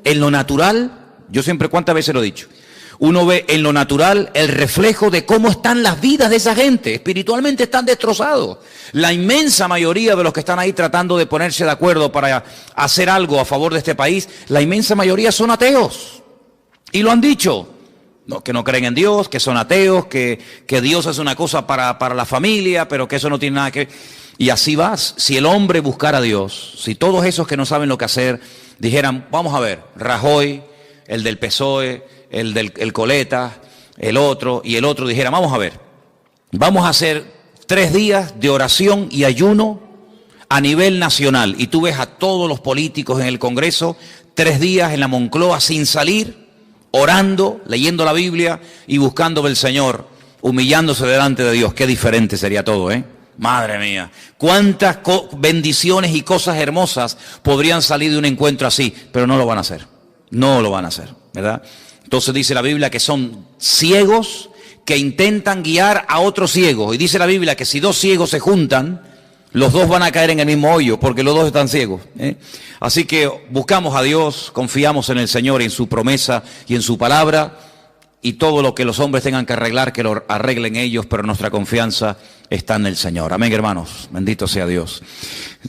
en lo natural, yo siempre, ¿cuántas veces lo he dicho? Uno ve en lo natural el reflejo de cómo están las vidas de esa gente. Espiritualmente están destrozados. La inmensa mayoría de los que están ahí tratando de ponerse de acuerdo para hacer algo a favor de este país, la inmensa mayoría son ateos. Y lo han dicho. No, que no creen en Dios, que son ateos, que Dios es una cosa para la familia, pero que eso no tiene nada que ver. Y así vas. Si el hombre buscara a Dios, si todos esos que no saben lo que hacer dijeran, vamos a ver, Rajoy, el del PSOE, el Coleta, el otro y el otro, dijera, vamos a ver, vamos a hacer 3 días de oración y ayuno a nivel nacional. Y tú ves a todos los políticos en el Congreso, 3 días en la Moncloa sin salir, orando, leyendo la Biblia y buscando del Señor, humillándose delante de Dios. Qué diferente sería todo, ¿eh? Madre mía, cuántas bendiciones y cosas hermosas podrían salir de un encuentro así, pero no lo van a hacer, no lo van a hacer, ¿verdad? Entonces dice la Biblia que son ciegos que intentan guiar a otros ciegos, y dice la Biblia que si 2 ciegos se juntan, los 2 van a caer en el mismo hoyo, porque los 2 están ciegos, ¿eh? Así que buscamos a Dios, confiamos en el Señor, en su promesa y en su palabra, y todo lo que los hombres tengan que arreglar, que lo arreglen ellos, pero nuestra confianza está en el Señor. Amén, hermanos, bendito sea Dios.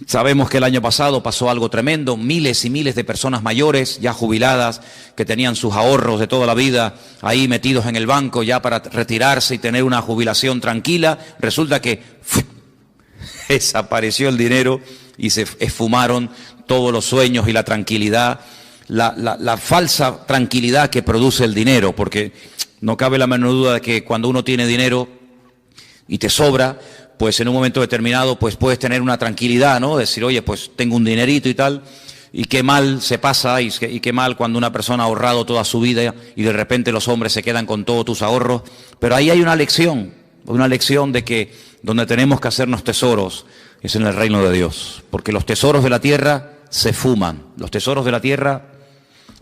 Sabemos que el año pasado pasó algo tremendo, miles y miles de personas mayores, ya jubiladas, que tenían sus ahorros de toda la vida ahí metidos en el banco ya para retirarse y tener una jubilación tranquila. Resulta que desapareció el dinero y se esfumaron todos los sueños y la tranquilidad, la falsa tranquilidad que produce el dinero, porque no cabe la menor duda de que cuando uno tiene dinero y te sobra, pues en un momento determinado pues puedes tener una tranquilidad, ¿no? Decir, oye, pues tengo un dinerito y tal, y qué mal se pasa y qué mal cuando una persona ha ahorrado toda su vida y de repente los hombres se quedan con todos tus ahorros. Pero ahí hay una lección de que donde tenemos que hacernos tesoros es en el reino de Dios, porque los tesoros de la tierra se fuman, los tesoros de la tierra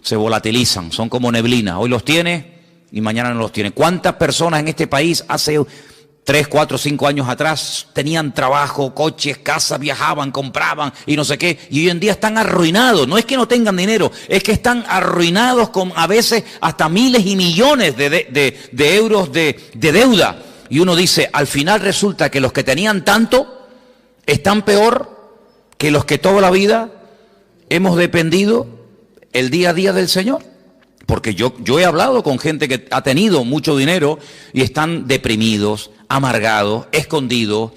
se volatilizan, son como neblina, hoy los tienes y mañana no los tienes. ¿Cuántas personas en este país hace 3, 4, 5 años atrás tenían trabajo, coches, casas, viajaban, compraban y no sé qué, y hoy en día están arruinados? No es que no tengan dinero, es que están arruinados con a veces hasta miles y millones de euros de deuda. Y uno dice, al final resulta que los que tenían tanto están peor que los que toda la vida hemos dependido el día a día del Señor. Porque yo he hablado con gente que ha tenido mucho dinero y están deprimidos, amargados, escondidos,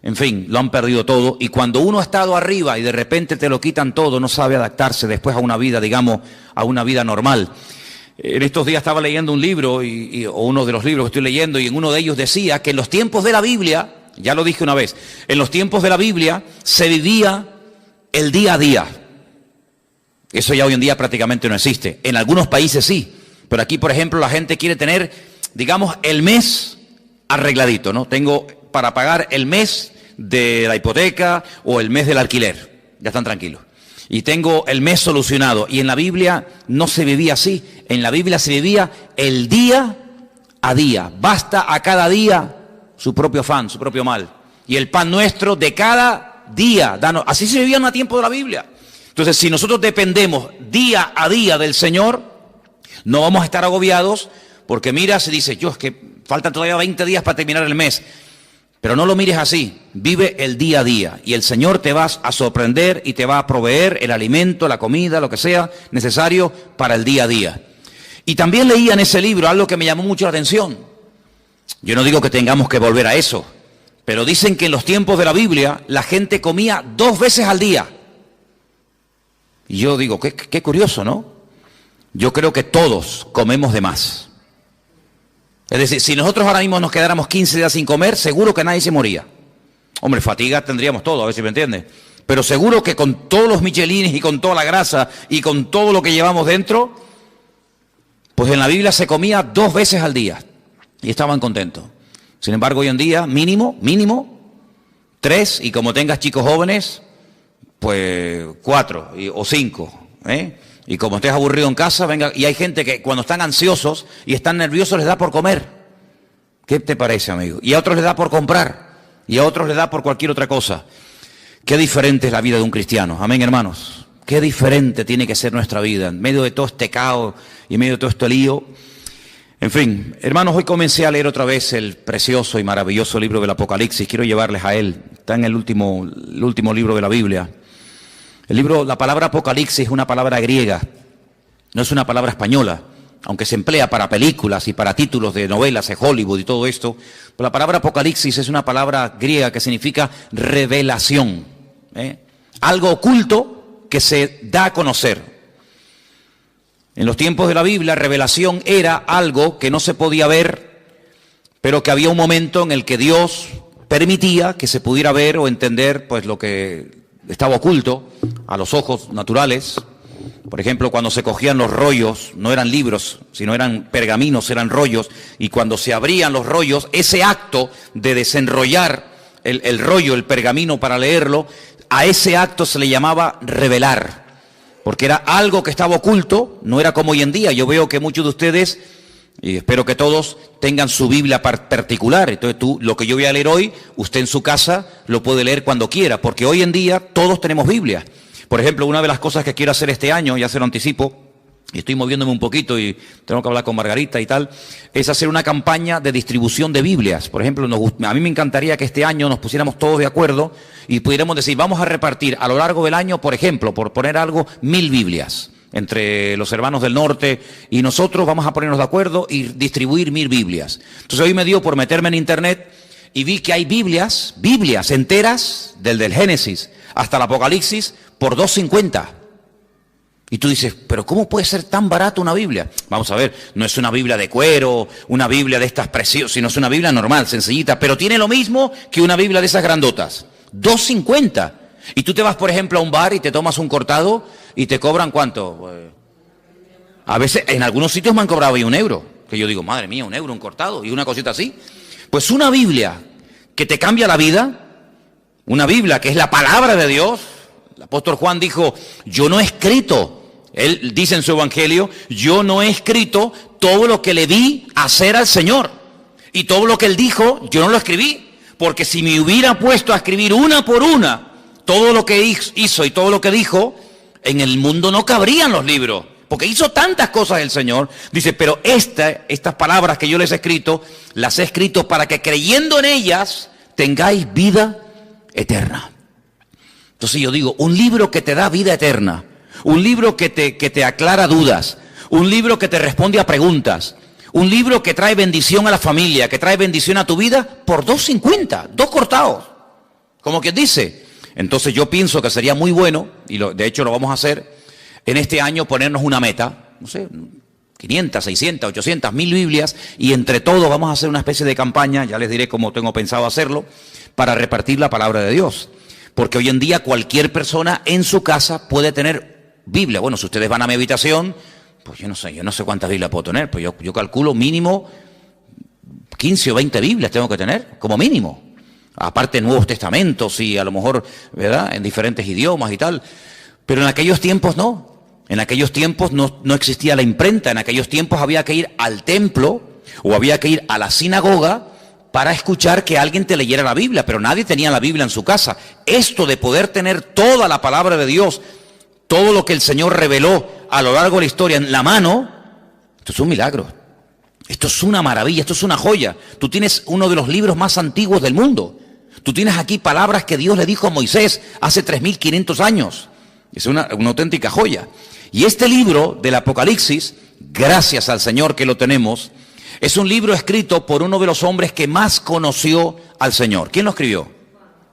en fin, lo han perdido todo. Y cuando uno ha estado arriba y de repente te lo quitan todo, no sabe adaptarse después a una vida, digamos, a una vida normal. En estos días estaba leyendo un libro, o uno de los libros que estoy leyendo, y en uno de ellos decía que en los tiempos de la Biblia, ya lo dije una vez, en los tiempos de la Biblia se vivía el día a día. Eso ya hoy en día prácticamente no existe. En algunos países sí, pero aquí, por ejemplo, la gente quiere tener, digamos, el mes arregladito, ¿no? Tengo para pagar el mes de la hipoteca o el mes del alquiler, ya están tranquilos. Y tengo el mes solucionado. Y en la Biblia no se vivía así. En la Biblia se vivía el día a día. Basta a cada día su propio afán, su propio mal. Y el pan nuestro de cada día. Danos. Así se vivía en el tiempo de la Biblia. Entonces, si nosotros dependemos día a día del Señor, no vamos a estar agobiados, porque mira, se dice, es que faltan todavía 20 días para terminar el mes. Pero no lo mires así, vive el día a día y el Señor te va a sorprender y te va a proveer el alimento, la comida, lo que sea necesario para el día a día. Y también leía en ese libro algo que me llamó mucho la atención. Yo no digo que tengamos que volver a eso, pero dicen que en los tiempos de la Biblia la gente comía 2 veces al día. Y yo digo, qué curioso, ¿no? Yo creo que todos comemos de más. Es decir, si nosotros ahora mismo nos quedáramos 15 días sin comer, seguro que nadie se moría. Hombre, fatiga tendríamos todo, a ver si me entiendes. Pero seguro que con todos los michelines y con toda la grasa y con todo lo que llevamos dentro, pues en la Biblia se comía 2 veces al día y estaban contentos. Sin embargo, hoy en día, mínimo, 3, y como tengas chicos jóvenes, pues 4 o 5, ¿eh? Y como estés aburrido en casa, venga, y hay gente que cuando están ansiosos y están nerviosos les da por comer. ¿Qué te parece, amigo? Y a otros les da por comprar, y a otros les da por cualquier otra cosa. Qué diferente es la vida de un cristiano. Amén, hermanos. qué diferente tiene que ser nuestra vida en medio de todo este caos y en medio de todo este lío. En fin, hermanos, hoy comencé a leer otra vez el precioso y maravilloso libro del Apocalipsis. Quiero llevarles a él. Está en el último libro de la Biblia. La palabra Apocalipsis es una palabra griega, no es una palabra española, aunque se emplea para películas y para títulos de novelas de Hollywood y todo esto. Pero la palabra Apocalipsis es una palabra griega que significa revelación, algo oculto que se da a conocer. En los tiempos de la Biblia, revelación era algo que no se podía ver, pero que había un momento en el que Dios permitía que se pudiera ver o entender pues lo que estaba oculto a los ojos naturales. Por ejemplo, cuando se cogían los rollos, no eran libros, sino eran pergaminos, eran rollos, y cuando se abrían los rollos, ese acto de desenrollar el rollo, el pergamino para leerlo, a ese acto se le llamaba revelar. Porque era algo que estaba oculto, no era como hoy en día. Yo veo que muchos de ustedes, y espero que todos, tengan su Biblia particular. Entonces lo que yo voy a leer hoy, usted en su casa lo puede leer cuando quiera, porque hoy en día todos tenemos Biblia. Por ejemplo, una de las cosas que quiero hacer este año, ya se lo anticipo, y estoy moviéndome un poquito y tengo que hablar con Margarita y tal, es hacer una campaña de distribución de Biblias. Por ejemplo, a mí me encantaría que este año nos pusiéramos todos de acuerdo y pudiéramos decir, vamos a repartir a lo largo del año, por ejemplo, por poner algo, 1000 Biblias. Entre los hermanos del norte y nosotros vamos a ponernos de acuerdo y distribuir 1000 Biblias. Entonces hoy me dio por meterme en internet y vi que hay Biblias enteras, del Génesis hasta el Apocalipsis, por $2.50. Y tú dices, pero ¿cómo puede ser tan barato una Biblia? Vamos a ver, no es una Biblia de cuero, una Biblia de estas preciosas, sino es una Biblia normal, sencillita, pero tiene lo mismo que una Biblia de esas grandotas. $2.50. Y tú te vas, por ejemplo, a un bar y te tomas un cortado y te cobran ¿cuánto? A veces, en algunos sitios me han cobrado ahí €1. Que yo digo, madre mía, €1, un cortado y una cosita así. Pues una Biblia que te cambia la vida, una Biblia que es la palabra de Dios. El apóstol Juan dijo, yo no he escrito, él dice en su evangelio, yo no he escrito todo lo que le vi hacer al Señor. Y todo lo que él dijo, yo no lo escribí. Porque si me hubiera puesto a escribir una por una todo lo que hizo y todo lo que dijo, en el mundo no cabrían los libros. Porque hizo tantas cosas el Señor. Dice, pero estas palabras que yo les he escrito, las he escrito para que creyendo en ellas tengáis vida eterna. Entonces yo digo, un libro que te da vida eterna, un libro que te aclara dudas, un libro que te responde a preguntas, un libro que trae bendición a la familia, que trae bendición a tu vida, por $2.50, 2 cortados. Como quien dice. Entonces yo pienso que sería muy bueno, y de hecho lo vamos a hacer, en este año ponernos una meta, no sé, 500, 600, 800, 1000 Biblias, y entre todos vamos a hacer una especie de campaña, ya les diré cómo tengo pensado hacerlo, para repartir la palabra de Dios. Porque hoy en día cualquier persona en su casa puede tener Biblia. Bueno, si ustedes van a mi habitación, pues yo no sé cuántas Biblias puedo tener, pues yo calculo mínimo 15 o 20 Biblias tengo que tener, como mínimo. Aparte Nuevos Testamentos y a lo mejor, ¿verdad?, en diferentes idiomas y tal. Pero en aquellos tiempos no. En aquellos tiempos no existía la imprenta. En aquellos tiempos había que ir al templo o había que ir a la sinagoga para escuchar que alguien te leyera la Biblia, pero nadie tenía la Biblia en su casa. Esto de poder tener toda la palabra de Dios, todo lo que el Señor reveló a lo largo de la historia en la mano, esto es un milagro. Esto es una maravilla, esto es una joya. Tú tienes uno de los libros más antiguos del mundo. Tú tienes aquí palabras que Dios le dijo a Moisés hace 3500 años. Es una auténtica joya. Y este libro del Apocalipsis, gracias al Señor que lo tenemos, es un libro escrito por uno de los hombres que más conoció al Señor. ¿Quién lo escribió?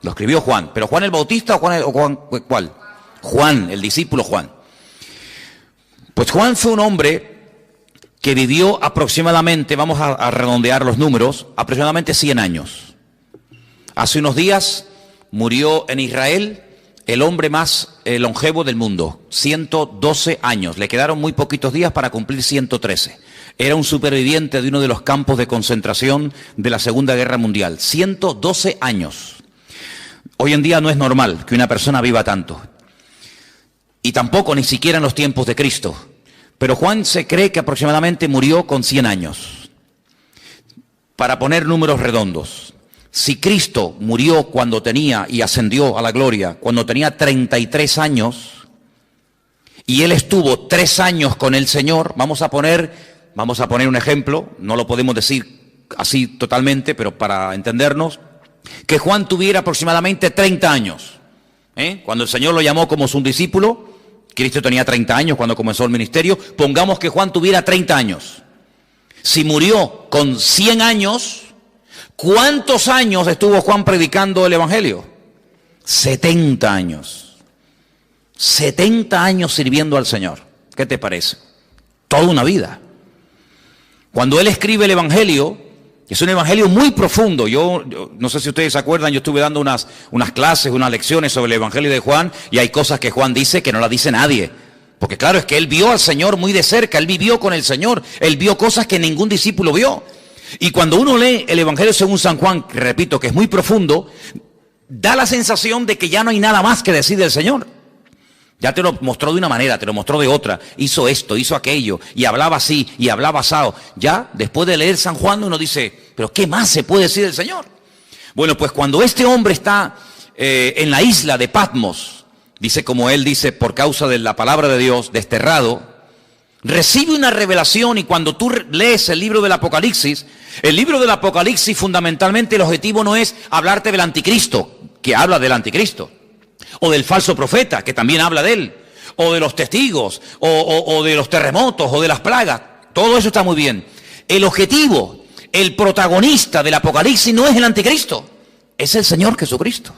Lo escribió Juan. ¿Pero Juan el Bautista o Juan cuál? Juan, el discípulo Juan. Pues Juan fue un hombre que vivió aproximadamente, vamos a redondear los números, aproximadamente 100 años. Hace unos días murió en Israel el hombre más longevo del mundo, 112 años. Le quedaron muy poquitos días para cumplir 113. Era un superviviente de uno de los campos de concentración de la Segunda Guerra Mundial. 112 años. Hoy en día no es normal que una persona viva tanto. Y tampoco ni siquiera en los tiempos de Cristo. Pero Juan se cree que aproximadamente murió con 100 años. Para poner números redondos. Si Cristo murió cuando tenía y ascendió a la gloria, cuando tenía 33 años, y él estuvo 3 años con el Señor, vamos a poner un ejemplo, no lo podemos decir así totalmente, pero para entendernos, que Juan tuviera aproximadamente 30 años. Cuando el Señor lo llamó como su discípulo, Cristo tenía 30 años cuando comenzó el ministerio, pongamos que Juan tuviera 30 años. Si murió con 100 años, ¿cuántos años estuvo Juan predicando el Evangelio? 70 años. 70 años sirviendo al Señor. ¿Qué te parece? Toda una vida. Cuando él escribe el Evangelio, es un evangelio muy profundo. Yo no sé si ustedes se acuerdan, yo estuve dando unas clases, unas lecciones sobre el Evangelio de Juan, y hay cosas que Juan dice que no las dice nadie. Porque claro, es que él vio al Señor muy de cerca, él vivió con el Señor, él vio cosas que ningún discípulo vio. Y cuando uno lee el Evangelio según San Juan, que repito que es muy profundo, da la sensación de que ya no hay nada más que decir del Señor. Ya te lo mostró de una manera, te lo mostró de otra, hizo esto, hizo aquello, y hablaba así, y hablaba asado. Ya, después de leer San Juan, uno dice, ¿pero qué más se puede decir del Señor? Bueno, pues cuando este hombre está en la isla de Patmos, dice como él dice, por causa de la palabra de Dios, desterrado, recibe una revelación, y cuando tú lees el libro del Apocalipsis fundamentalmente el objetivo no es hablarte del anticristo, que habla del anticristo, o del falso profeta, que también habla de él, o de los testigos, o de los terremotos, o de las plagas. Todo eso está muy bien. El objetivo, el protagonista del Apocalipsis no es el anticristo, es el Señor Jesucristo.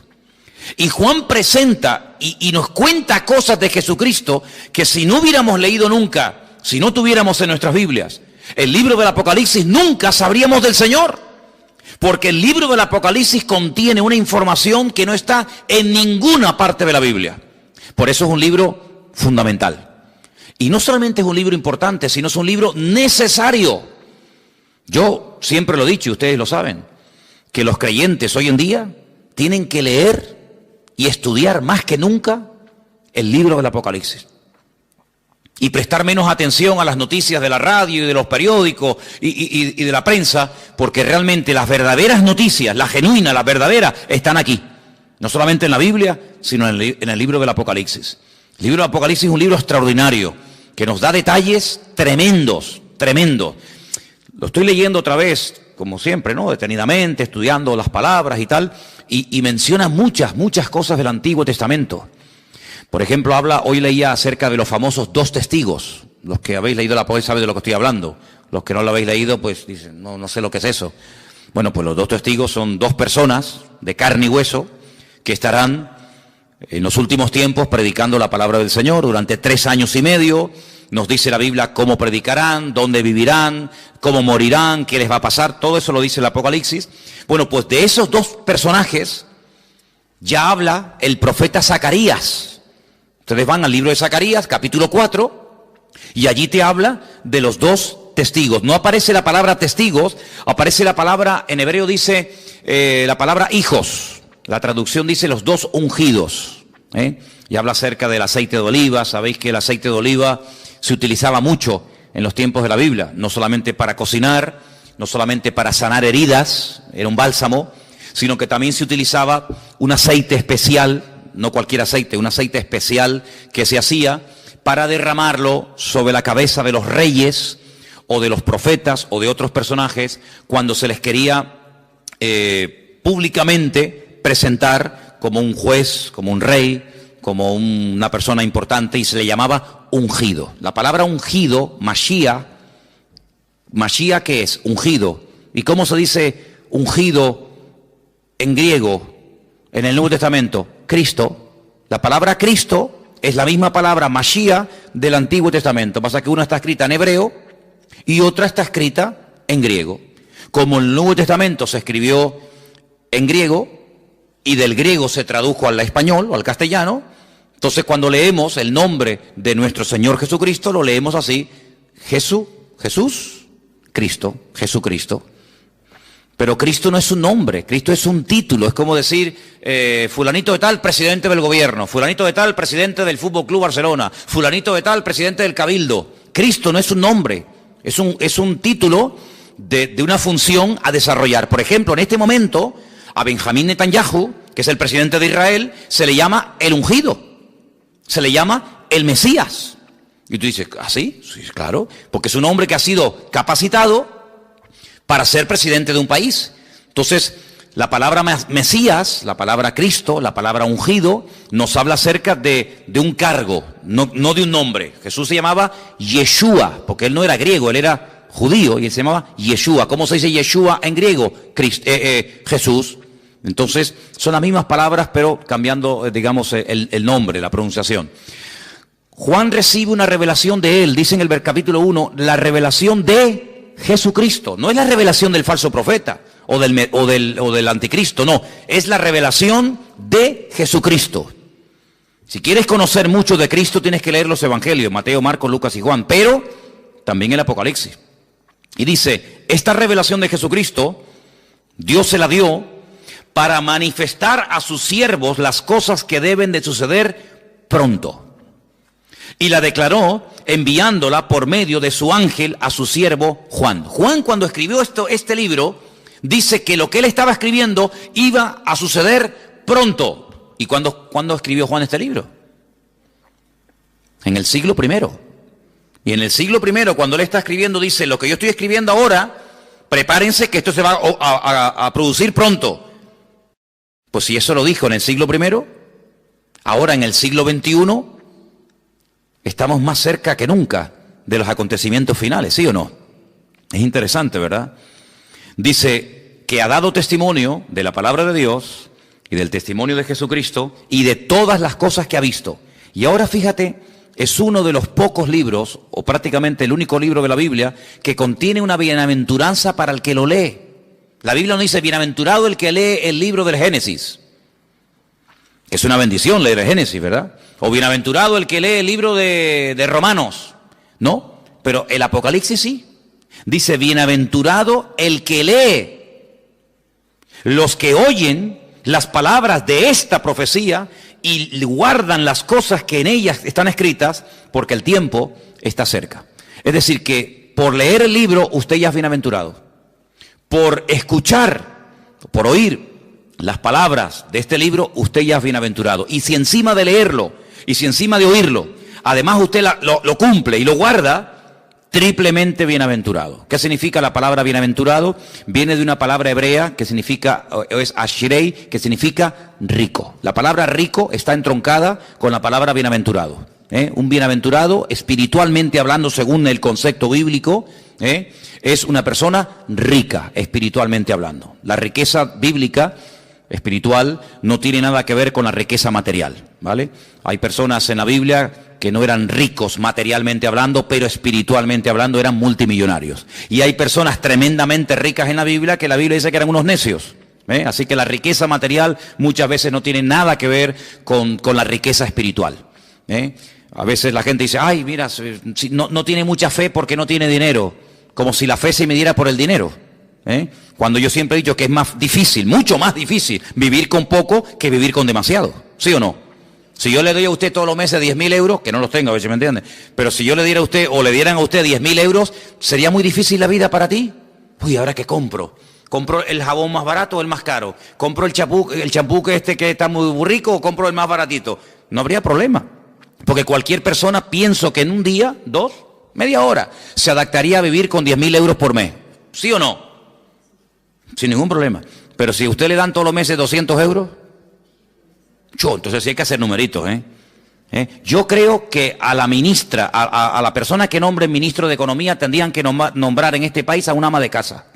Y Juan presenta y nos cuenta cosas de Jesucristo que si no hubiéramos leído nunca, si no tuviéramos en nuestras Biblias el libro del Apocalipsis, nunca sabríamos del Señor. Porque el libro del Apocalipsis contiene una información que no está en ninguna parte de la Biblia. Por eso es un libro fundamental. Y no solamente es un libro importante, sino es un libro necesario. Yo siempre lo he dicho, y ustedes lo saben, que los creyentes hoy en día tienen que leer y estudiar más que nunca el libro del Apocalipsis. Y prestar menos atención a las noticias de la radio y de los periódicos y de la prensa, porque realmente las verdaderas noticias, las genuinas, las verdaderas, están aquí. No solamente en la Biblia, sino en el libro del Apocalipsis. El libro del Apocalipsis es un libro extraordinario, que nos da detalles tremendos, tremendos. Lo estoy leyendo otra vez, como siempre, ¿no? Detenidamente, estudiando las palabras y tal, y menciona muchas cosas del Antiguo Testamento. Por ejemplo, hoy leía acerca de los famosos 2 testigos. Los que habéis leído la Apocalipsis saben de lo que estoy hablando. Los que no lo habéis leído, pues dicen, no sé lo que es eso. Bueno, pues los 2 testigos son 2 personas de carne y hueso que estarán en los últimos tiempos predicando la palabra del Señor durante 3 años y medio. Nos dice la Biblia cómo predicarán, dónde vivirán, cómo morirán, qué les va a pasar. Todo eso lo dice el Apocalipsis. Bueno, pues de esos 2 personajes ya habla el profeta Zacarías. Ustedes van al libro de Zacarías, capítulo 4, y allí te habla de los 2 testigos. No aparece la palabra testigos, aparece la palabra, en hebreo dice la palabra hijos. La traducción dice los 2 ungidos. Y habla acerca del aceite de oliva. Sabéis que el aceite de oliva se utilizaba mucho en los tiempos de la Biblia, no solamente para cocinar, no solamente para sanar heridas, era un bálsamo, sino que también se utilizaba un aceite especial, no cualquier aceite, un aceite especial que se hacía para derramarlo sobre la cabeza de los reyes o de los profetas o de otros personajes cuando se les quería públicamente presentar como un juez, como un rey, como una persona importante, y se le llamaba ungido. La palabra ungido, Mashiach, ¿qué es? Ungido. ¿Y cómo se dice ungido en griego en el Nuevo Testamento? Cristo. La palabra Cristo es la misma palabra Mashiach del Antiguo Testamento. Pasa que una está escrita en hebreo y otra está escrita en griego. Como el Nuevo Testamento se escribió en griego y del griego se tradujo al español o al castellano, entonces cuando leemos el nombre de nuestro Señor Jesucristo, lo leemos así: Jesús, Cristo, Jesucristo. Pero Cristo no es un nombre, Cristo es un título. Es como decir, fulanito de tal, presidente del gobierno, fulanito de tal, presidente del Fútbol Club Barcelona, fulanito de tal, presidente del Cabildo. Cristo no es un nombre, es un título de una función a desarrollar. Por ejemplo, en este momento, a Benjamín Netanyahu, que es el presidente de Israel, se le llama el ungido, se le llama el Mesías. Y tú dices, ¿ah, sí? Sí, claro, porque es un hombre que ha sido capacitado para ser presidente de un país. Entonces, la palabra Mesías, la palabra Cristo, la palabra ungido, nos habla acerca de un cargo, no de un nombre. Jesús se llamaba Yeshua, porque él no era griego, él era judío y él se llamaba Yeshua. ¿Cómo se dice Yeshua en griego? Jesús. Entonces, son las mismas palabras, pero cambiando, digamos, el nombre, la pronunciación. Juan recibe una revelación de él, dice en el capítulo 1, la revelación de Jesucristo. No es la revelación del falso profeta o del anticristo, no. Es la revelación de Jesucristo. Si quieres conocer mucho de Cristo, tienes que leer los evangelios, Mateo, Marcos, Lucas y Juan, pero también el Apocalipsis. Y dice, esta revelación de Jesucristo, Dios se la dio para manifestar a sus siervos las cosas que deben de suceder pronto. Y la declaró enviándola por medio de su ángel a su siervo Juan. Juan, cuando escribió este libro, dice que lo que él estaba escribiendo iba a suceder pronto. ¿Y cuándo escribió Juan este libro? En el siglo I. Y en el siglo I, cuando él está escribiendo, dice, lo que yo estoy escribiendo ahora, prepárense que esto se va a producir pronto. Pues si eso lo dijo en el siglo I, ahora en el siglo XXI, estamos más cerca que nunca de los acontecimientos finales, ¿sí o no? Es interesante, ¿verdad? Dice que ha dado testimonio de la palabra de Dios y del testimonio de Jesucristo y de todas las cosas que ha visto. Y ahora fíjate, es uno de los pocos libros, o prácticamente el único libro de la Biblia, que contiene una bienaventuranza para el que lo lee. La Biblia no dice, bienaventurado el que lee el libro del Génesis. Es una bendición leer el Génesis, ¿verdad? O bienaventurado el que lee el libro de Romanos. No, pero el Apocalipsis sí. Dice, bienaventurado el que lee. Los que oyen las palabras de esta profecía y guardan las cosas que en ellas están escritas, porque el tiempo está cerca. Es decir, que por leer el libro usted ya es bienaventurado. Por escuchar, por oír las palabras de este libro, usted ya es bienaventurado. Y si encima de leerlo, y si encima de oírlo, además usted lo cumple y lo guarda, triplemente bienaventurado. ¿Qué significa la palabra bienaventurado? Viene de una palabra hebrea que significa, es ashrei, que significa rico. La palabra rico está entroncada con la palabra bienaventurado. Un bienaventurado, espiritualmente hablando, según el concepto bíblico, es una persona rica, espiritualmente hablando. La riqueza bíblica espiritual no tiene nada que ver con la riqueza material, ¿vale? Hay personas en la Biblia que no eran ricos materialmente hablando, pero espiritualmente hablando eran multimillonarios. Y hay personas tremendamente ricas en la Biblia que la Biblia dice que eran unos necios. Así que la riqueza material muchas veces no tiene nada que ver con la riqueza espiritual. A veces la gente dice, ay, mira, no tiene mucha fe porque no tiene dinero, como si la fe se midiera por el dinero. Cuando yo siempre he dicho que es más difícil, mucho más difícil, vivir con poco que vivir con demasiado. ¿Sí o no? Si yo le doy a usted todos los meses 10.000 euros, que no los tengo, a ver si me entiende, pero si yo le diera a usted, o le dieran a usted 10.000 euros, ¿sería muy difícil la vida para ti? Uy, ¿ahora qué compro? ¿Compro el jabón más barato o el más caro? ¿Compro el champú que está muy rico o compro el más baratito? No habría problema, porque cualquier persona, pienso que en un día, media hora, se adaptaría a vivir con 10.000 euros por mes. ¿Sí o no? Sin ningún problema. Pero si a usted le dan todos los meses 200 euros, entonces sí hay que hacer numeritos, Yo creo que a la ministra, a la persona que nombre ministro de Economía, tendrían que nombrar en este país a un ama de casa.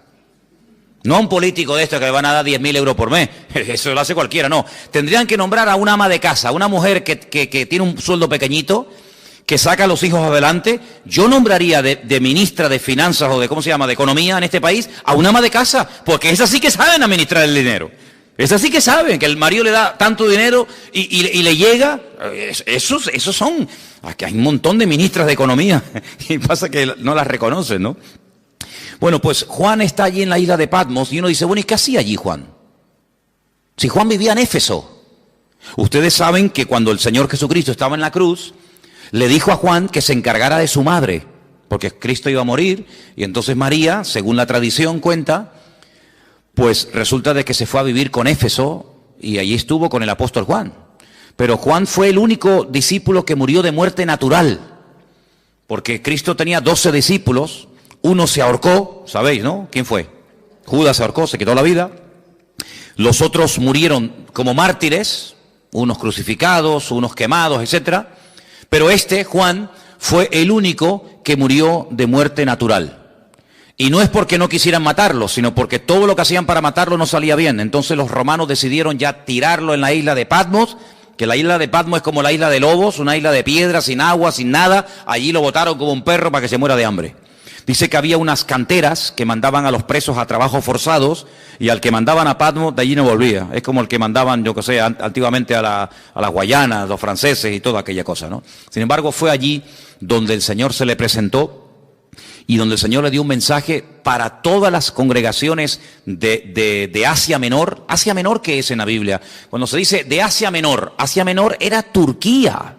No a un político de estos que le van a dar 10.000 euros por mes. Eso lo hace cualquiera, no. Tendrían que nombrar a una ama de casa, una mujer que tiene un sueldo pequeñito, que saca a los hijos adelante. Yo nombraría de ministra de Finanzas o de Economía en este país a una ama de casa, porque esas sí que saben administrar el dinero. Esas sí que saben que el marido le da tanto dinero y le llega. Esos son. Aquí hay un montón de ministras de Economía y pasa que no las reconocen, ¿no? Bueno, pues Juan está allí en la isla de Patmos y uno dice, bueno, ¿y qué hacía allí Juan? Si Juan vivía en Éfeso. Ustedes saben que cuando el Señor Jesucristo estaba en la cruz, le dijo a Juan que se encargara de su madre, porque Cristo iba a morir, y entonces María, según la tradición cuenta, pues resulta de que se fue a vivir con Éfeso, y allí estuvo con el apóstol Juan. Pero Juan fue el único discípulo que murió de muerte natural. porque Cristo tenía 12 discípulos, uno se ahorcó, ¿sabéis, no? ¿Quién fue? Judas se ahorcó, se quitó la vida. Los otros murieron como mártires, unos crucificados, unos quemados, etcétera. Pero Juan, fue el único que murió de muerte natural. Y no es porque no quisieran matarlo, sino porque todo lo que hacían para matarlo no salía bien. Entonces los romanos decidieron ya tirarlo en la isla de Patmos, que la isla de Patmos es como la isla de Lobos, una isla de piedra, sin agua, sin nada. Allí lo botaron como un perro para que se muera de hambre. Dice que había unas canteras que mandaban a los presos a trabajos forzados y al que mandaban a Patmos de allí no volvía. Es como el que mandaban, yo que sé, antiguamente a las Guayanas, los franceses y toda aquella cosa, ¿no? Sin embargo, fue allí donde el Señor se le presentó y donde el Señor le dio un mensaje para todas las congregaciones de Asia Menor. ¿Asia Menor qué es en la Biblia? Cuando se dice de Asia Menor era Turquía,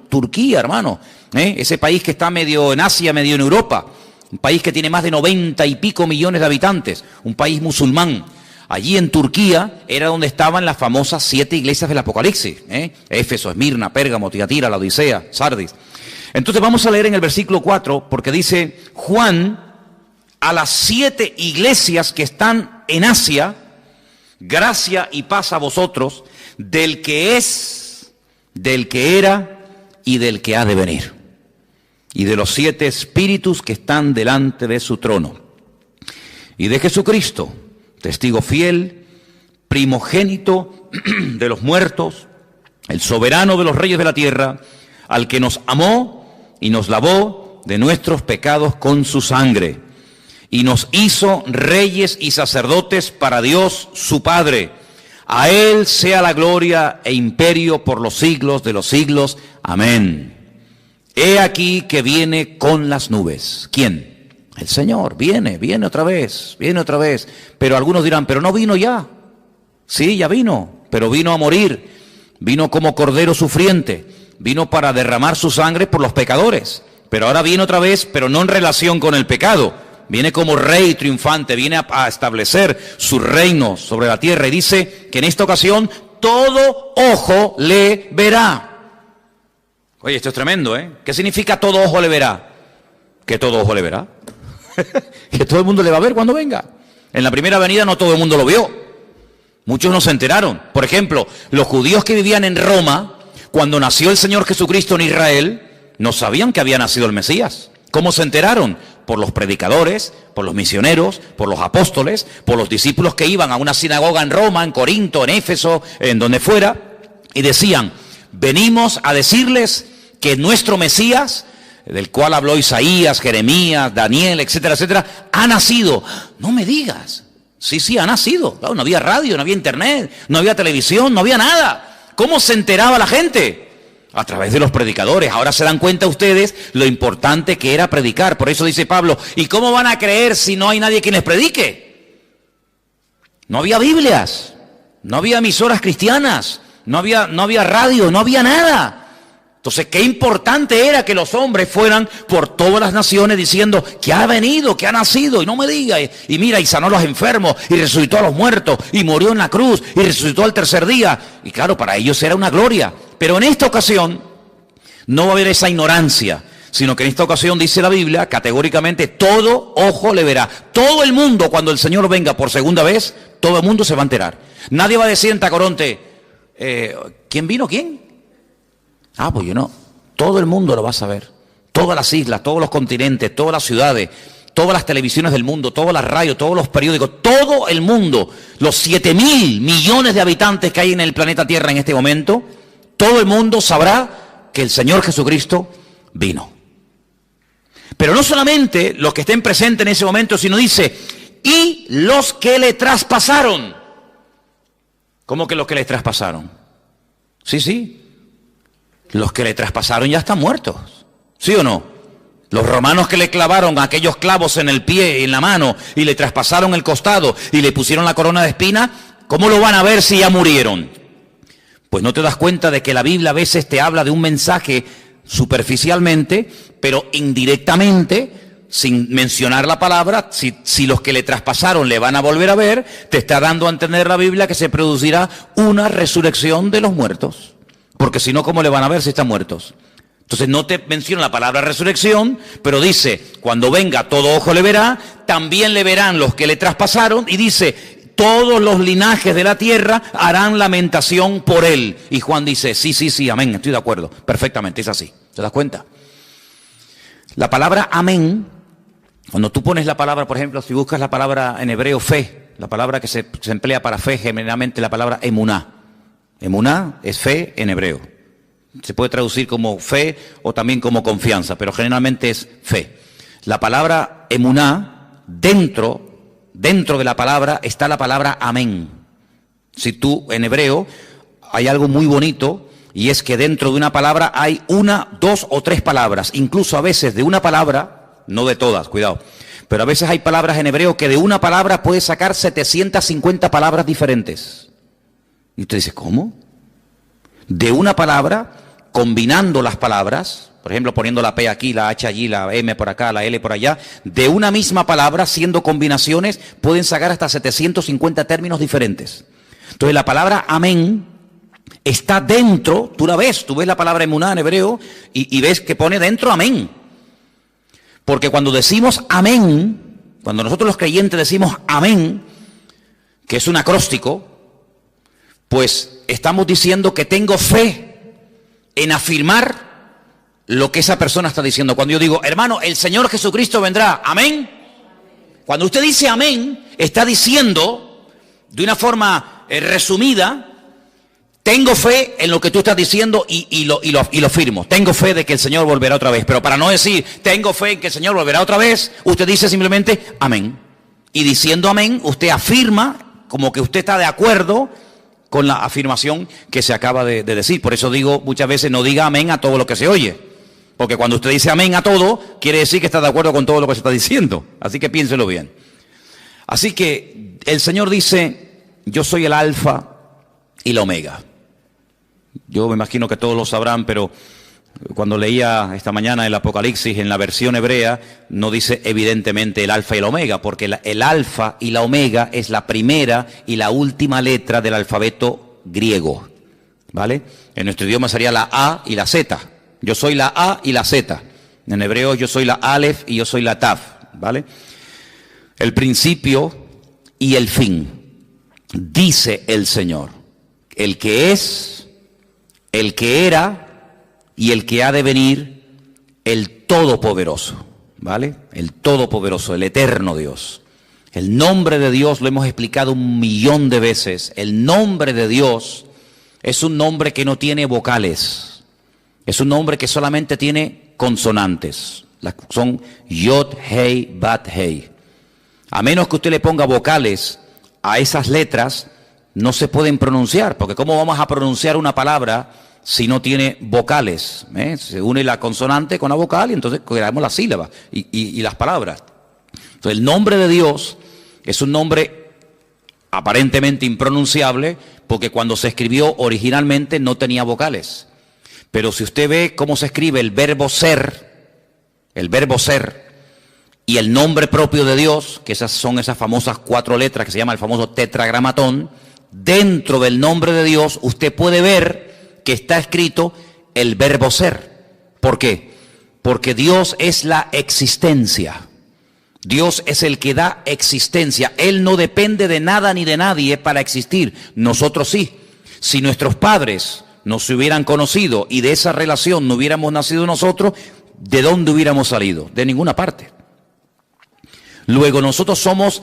hermano. Ese país que está medio en Asia, medio en Europa. Un país que tiene más de 90 y pico millones de habitantes, un país musulmán. Allí en Turquía era donde estaban las famosas 7 iglesias del Apocalipsis, Éfeso, Esmirna, Pérgamo, Tiatira, la Odisea, Sardis. Entonces vamos a leer en el versículo 4, porque dice, Juan, a las 7 iglesias que están en Asia, gracia y paz a vosotros, del que es, del que era y del que ha de venir, y de los 7 espíritus que están delante de su trono, y de Jesucristo, testigo fiel, primogénito de los muertos, el soberano de los reyes de la tierra, al que nos amó y nos lavó de nuestros pecados con su sangre, y nos hizo reyes y sacerdotes para Dios su Padre. A Él sea la gloria e imperio por los siglos de los siglos. Amén. He aquí que viene con las nubes. ¿Quién? El Señor. Viene otra vez, Pero algunos dirán, pero no vino ya. Sí, ya vino, pero vino a morir. Vino como cordero sufriente. Vino para derramar su sangre por los pecadores. Pero ahora viene otra vez, pero no en relación con el pecado. Viene como rey triunfante, viene a establecer su reino sobre la tierra. Y dice que en esta ocasión todo ojo le verá. Oye, esto es tremendo, ¿eh? ¿Qué significa todo ojo le verá? Que todo ojo le verá. Que todo el mundo le va a ver cuando venga. En la primera venida no todo el mundo lo vio. Muchos no se enteraron. Por ejemplo, los judíos que vivían en Roma, cuando nació el Señor Jesucristo en Israel, no sabían que había nacido el Mesías. ¿Cómo se enteraron? Por los predicadores, por los misioneros, por los apóstoles, por los discípulos que iban a una sinagoga en Roma, en Corinto, en Éfeso, en donde fuera, y decían, venimos a decirles que nuestro Mesías, del cual habló Isaías, Jeremías, Daniel, etcétera, etcétera, ha nacido. No me digas. Sí, ha nacido. Claro, no había radio, no había internet, no había televisión, no había nada. ¿Cómo se enteraba la gente? A través de los predicadores. Ahora se dan cuenta ustedes lo importante que era predicar. Por eso dice Pablo, ¿y cómo van a creer si no hay nadie quien les predique? No había Biblias, no había emisoras cristianas, no había radio, no había nada. Entonces, qué importante era que los hombres fueran por todas las naciones diciendo que ha venido, que ha nacido, y no me diga, y mira, y sanó a los enfermos, y resucitó a los muertos, y murió en la cruz, y resucitó al tercer día. Y claro, para ellos era una gloria. Pero en esta ocasión no va a haber esa ignorancia, sino que en esta ocasión dice la Biblia, categóricamente, todo ojo le verá. Todo el mundo, cuando el Señor venga por segunda vez, todo el mundo se va a enterar. Nadie va a decir en Tacoronte, ¿quién vino? ¿Quién? Ah, pues yo no. Todo el mundo lo va a saber. Todas las islas, todos los continentes, todas las ciudades, todas las televisiones del mundo, todas las radios, todos los periódicos, todo el mundo, los 7.000 millones de habitantes que hay en el planeta Tierra en este momento, todo el mundo sabrá que el Señor Jesucristo vino. Pero no solamente los que estén presentes en ese momento, sino dice, y los que le traspasaron. ¿Cómo que los que le traspasaron? Sí. Los que le traspasaron ya están muertos. ¿Sí o no? Los romanos que le clavaron aquellos clavos en el pie y en la mano y le traspasaron el costado y le pusieron la corona de espina, ¿cómo lo van a ver si ya murieron? Pues no te das cuenta de que la Biblia a veces te habla de un mensaje superficialmente, pero indirectamente, sin mencionar la palabra, si los que le traspasaron le van a volver a ver, te está dando a entender la Biblia que se producirá una resurrección de los muertos. Porque si no, ¿cómo le van a ver si están muertos? Entonces no te menciona la palabra resurrección, pero dice, cuando venga todo ojo le verá, también le verán los que le traspasaron, y dice, todos los linajes de la tierra harán lamentación por él. Y Juan dice, sí, amén, estoy de acuerdo, perfectamente, es así. ¿Te das cuenta? La palabra amén, cuando tú pones la palabra, por ejemplo, si buscas la palabra en hebreo fe, la palabra que se emplea para fe, generalmente la palabra emuná. Emuná es fe en hebreo. Se puede traducir como fe o también como confianza, pero generalmente es fe. La palabra emuná, dentro de la palabra está la palabra amén. Si tú, en hebreo, hay algo muy bonito, y es que dentro de una palabra hay una, dos o tres palabras. Incluso a veces de una palabra, no de todas, cuidado, pero a veces hay palabras en hebreo que de una palabra puedes sacar 750 palabras diferentes. Y usted dice, ¿cómo? De una palabra, combinando las palabras, por ejemplo, poniendo la P aquí, la H allí, la M por acá, la L por allá, de una misma palabra, siendo combinaciones, pueden sacar hasta 750 términos diferentes. Entonces la palabra amén está dentro, tú la ves, tú ves la palabra emuná en hebreo y ves que pone dentro amén. Porque cuando decimos amén, cuando nosotros los creyentes decimos amén, que es un acróstico, pues estamos diciendo que tengo fe en afirmar lo que esa persona está diciendo. Cuando yo digo, hermano, el Señor Jesucristo vendrá, amén. Cuando usted dice amén, está diciendo de una forma resumida, tengo fe en lo que tú estás diciendo y lo firmo. Tengo fe de que el Señor volverá otra vez. Pero para no decir, tengo fe en que el Señor volverá otra vez, usted dice simplemente, amén. Y diciendo amén, usted afirma como que usted está de acuerdo con la afirmación que se acaba de decir. Por eso digo muchas veces, no diga amén a todo lo que se oye. Porque cuando usted dice amén a todo, quiere decir que está de acuerdo con todo lo que se está diciendo. Así que piénselo bien. Así que el Señor dice, yo soy el alfa y la omega. Yo me imagino que todos lo sabrán, pero cuando leía esta mañana el Apocalipsis en la versión hebrea, no dice evidentemente el alfa y la omega, porque el alfa y la omega es la primera y la última letra del alfabeto griego, ¿vale? En nuestro idioma sería la A y la Z. Yo soy la A y la Z. En hebreo yo soy la Aleph y yo soy la Taf, ¿vale? El principio y el fin, dice el Señor, el que es, el que era y el que ha de venir, el Todopoderoso, ¿vale? El Todopoderoso, el eterno Dios. El nombre de Dios lo hemos explicado 1.000.000 de veces. El nombre de Dios es un nombre que no tiene vocales. Es un nombre que solamente tiene consonantes. Son Yod, Hei, Bat, Hei. A menos que usted le ponga vocales a esas letras, no se pueden pronunciar. Porque ¿cómo vamos a pronunciar una palabra si no tiene vocales? Se une la consonante con la vocal y entonces creamos la sílaba y las palabras. Entonces el nombre de Dios es un nombre aparentemente impronunciable porque cuando se escribió originalmente no tenía vocales. Pero si usted ve cómo se escribe el verbo ser y el nombre propio de Dios, que son esas famosas 4 letras que se llama el famoso tetragramatón, dentro del nombre de Dios usted puede ver que está escrito el verbo ser. ¿Por qué? Porque Dios es la existencia. Dios es el que da existencia. Él no depende de nada ni de nadie para existir. Nosotros sí. Si nuestros padres no se hubieran conocido y de esa relación no hubiéramos nacido nosotros, ¿de dónde hubiéramos salido? De ninguna parte. Luego nosotros somos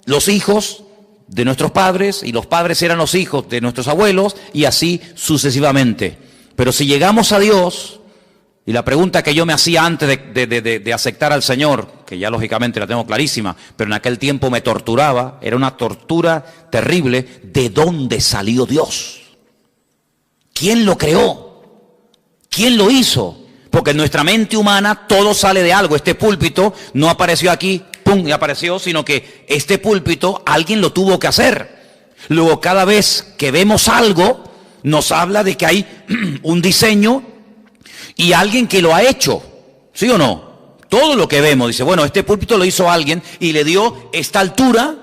los hijos de nuestros padres y los padres eran los hijos de nuestros abuelos y así sucesivamente. Pero si llegamos a Dios, y la pregunta que yo me hacía antes de aceptar al Señor, que ya lógicamente la tengo clarísima, pero en aquel tiempo me torturaba, era una tortura terrible, ¿de dónde salió Dios? ¿Quién lo creó? ¿Quién lo hizo? Porque en nuestra mente humana todo sale de algo. Este púlpito no apareció aquí, pum, y apareció, sino que este púlpito alguien lo tuvo que hacer. Luego cada vez que vemos algo, nos habla de que hay un diseño y alguien que lo ha hecho, ¿sí o no? Todo lo que vemos, dice, bueno, este púlpito lo hizo alguien y le dio esta altura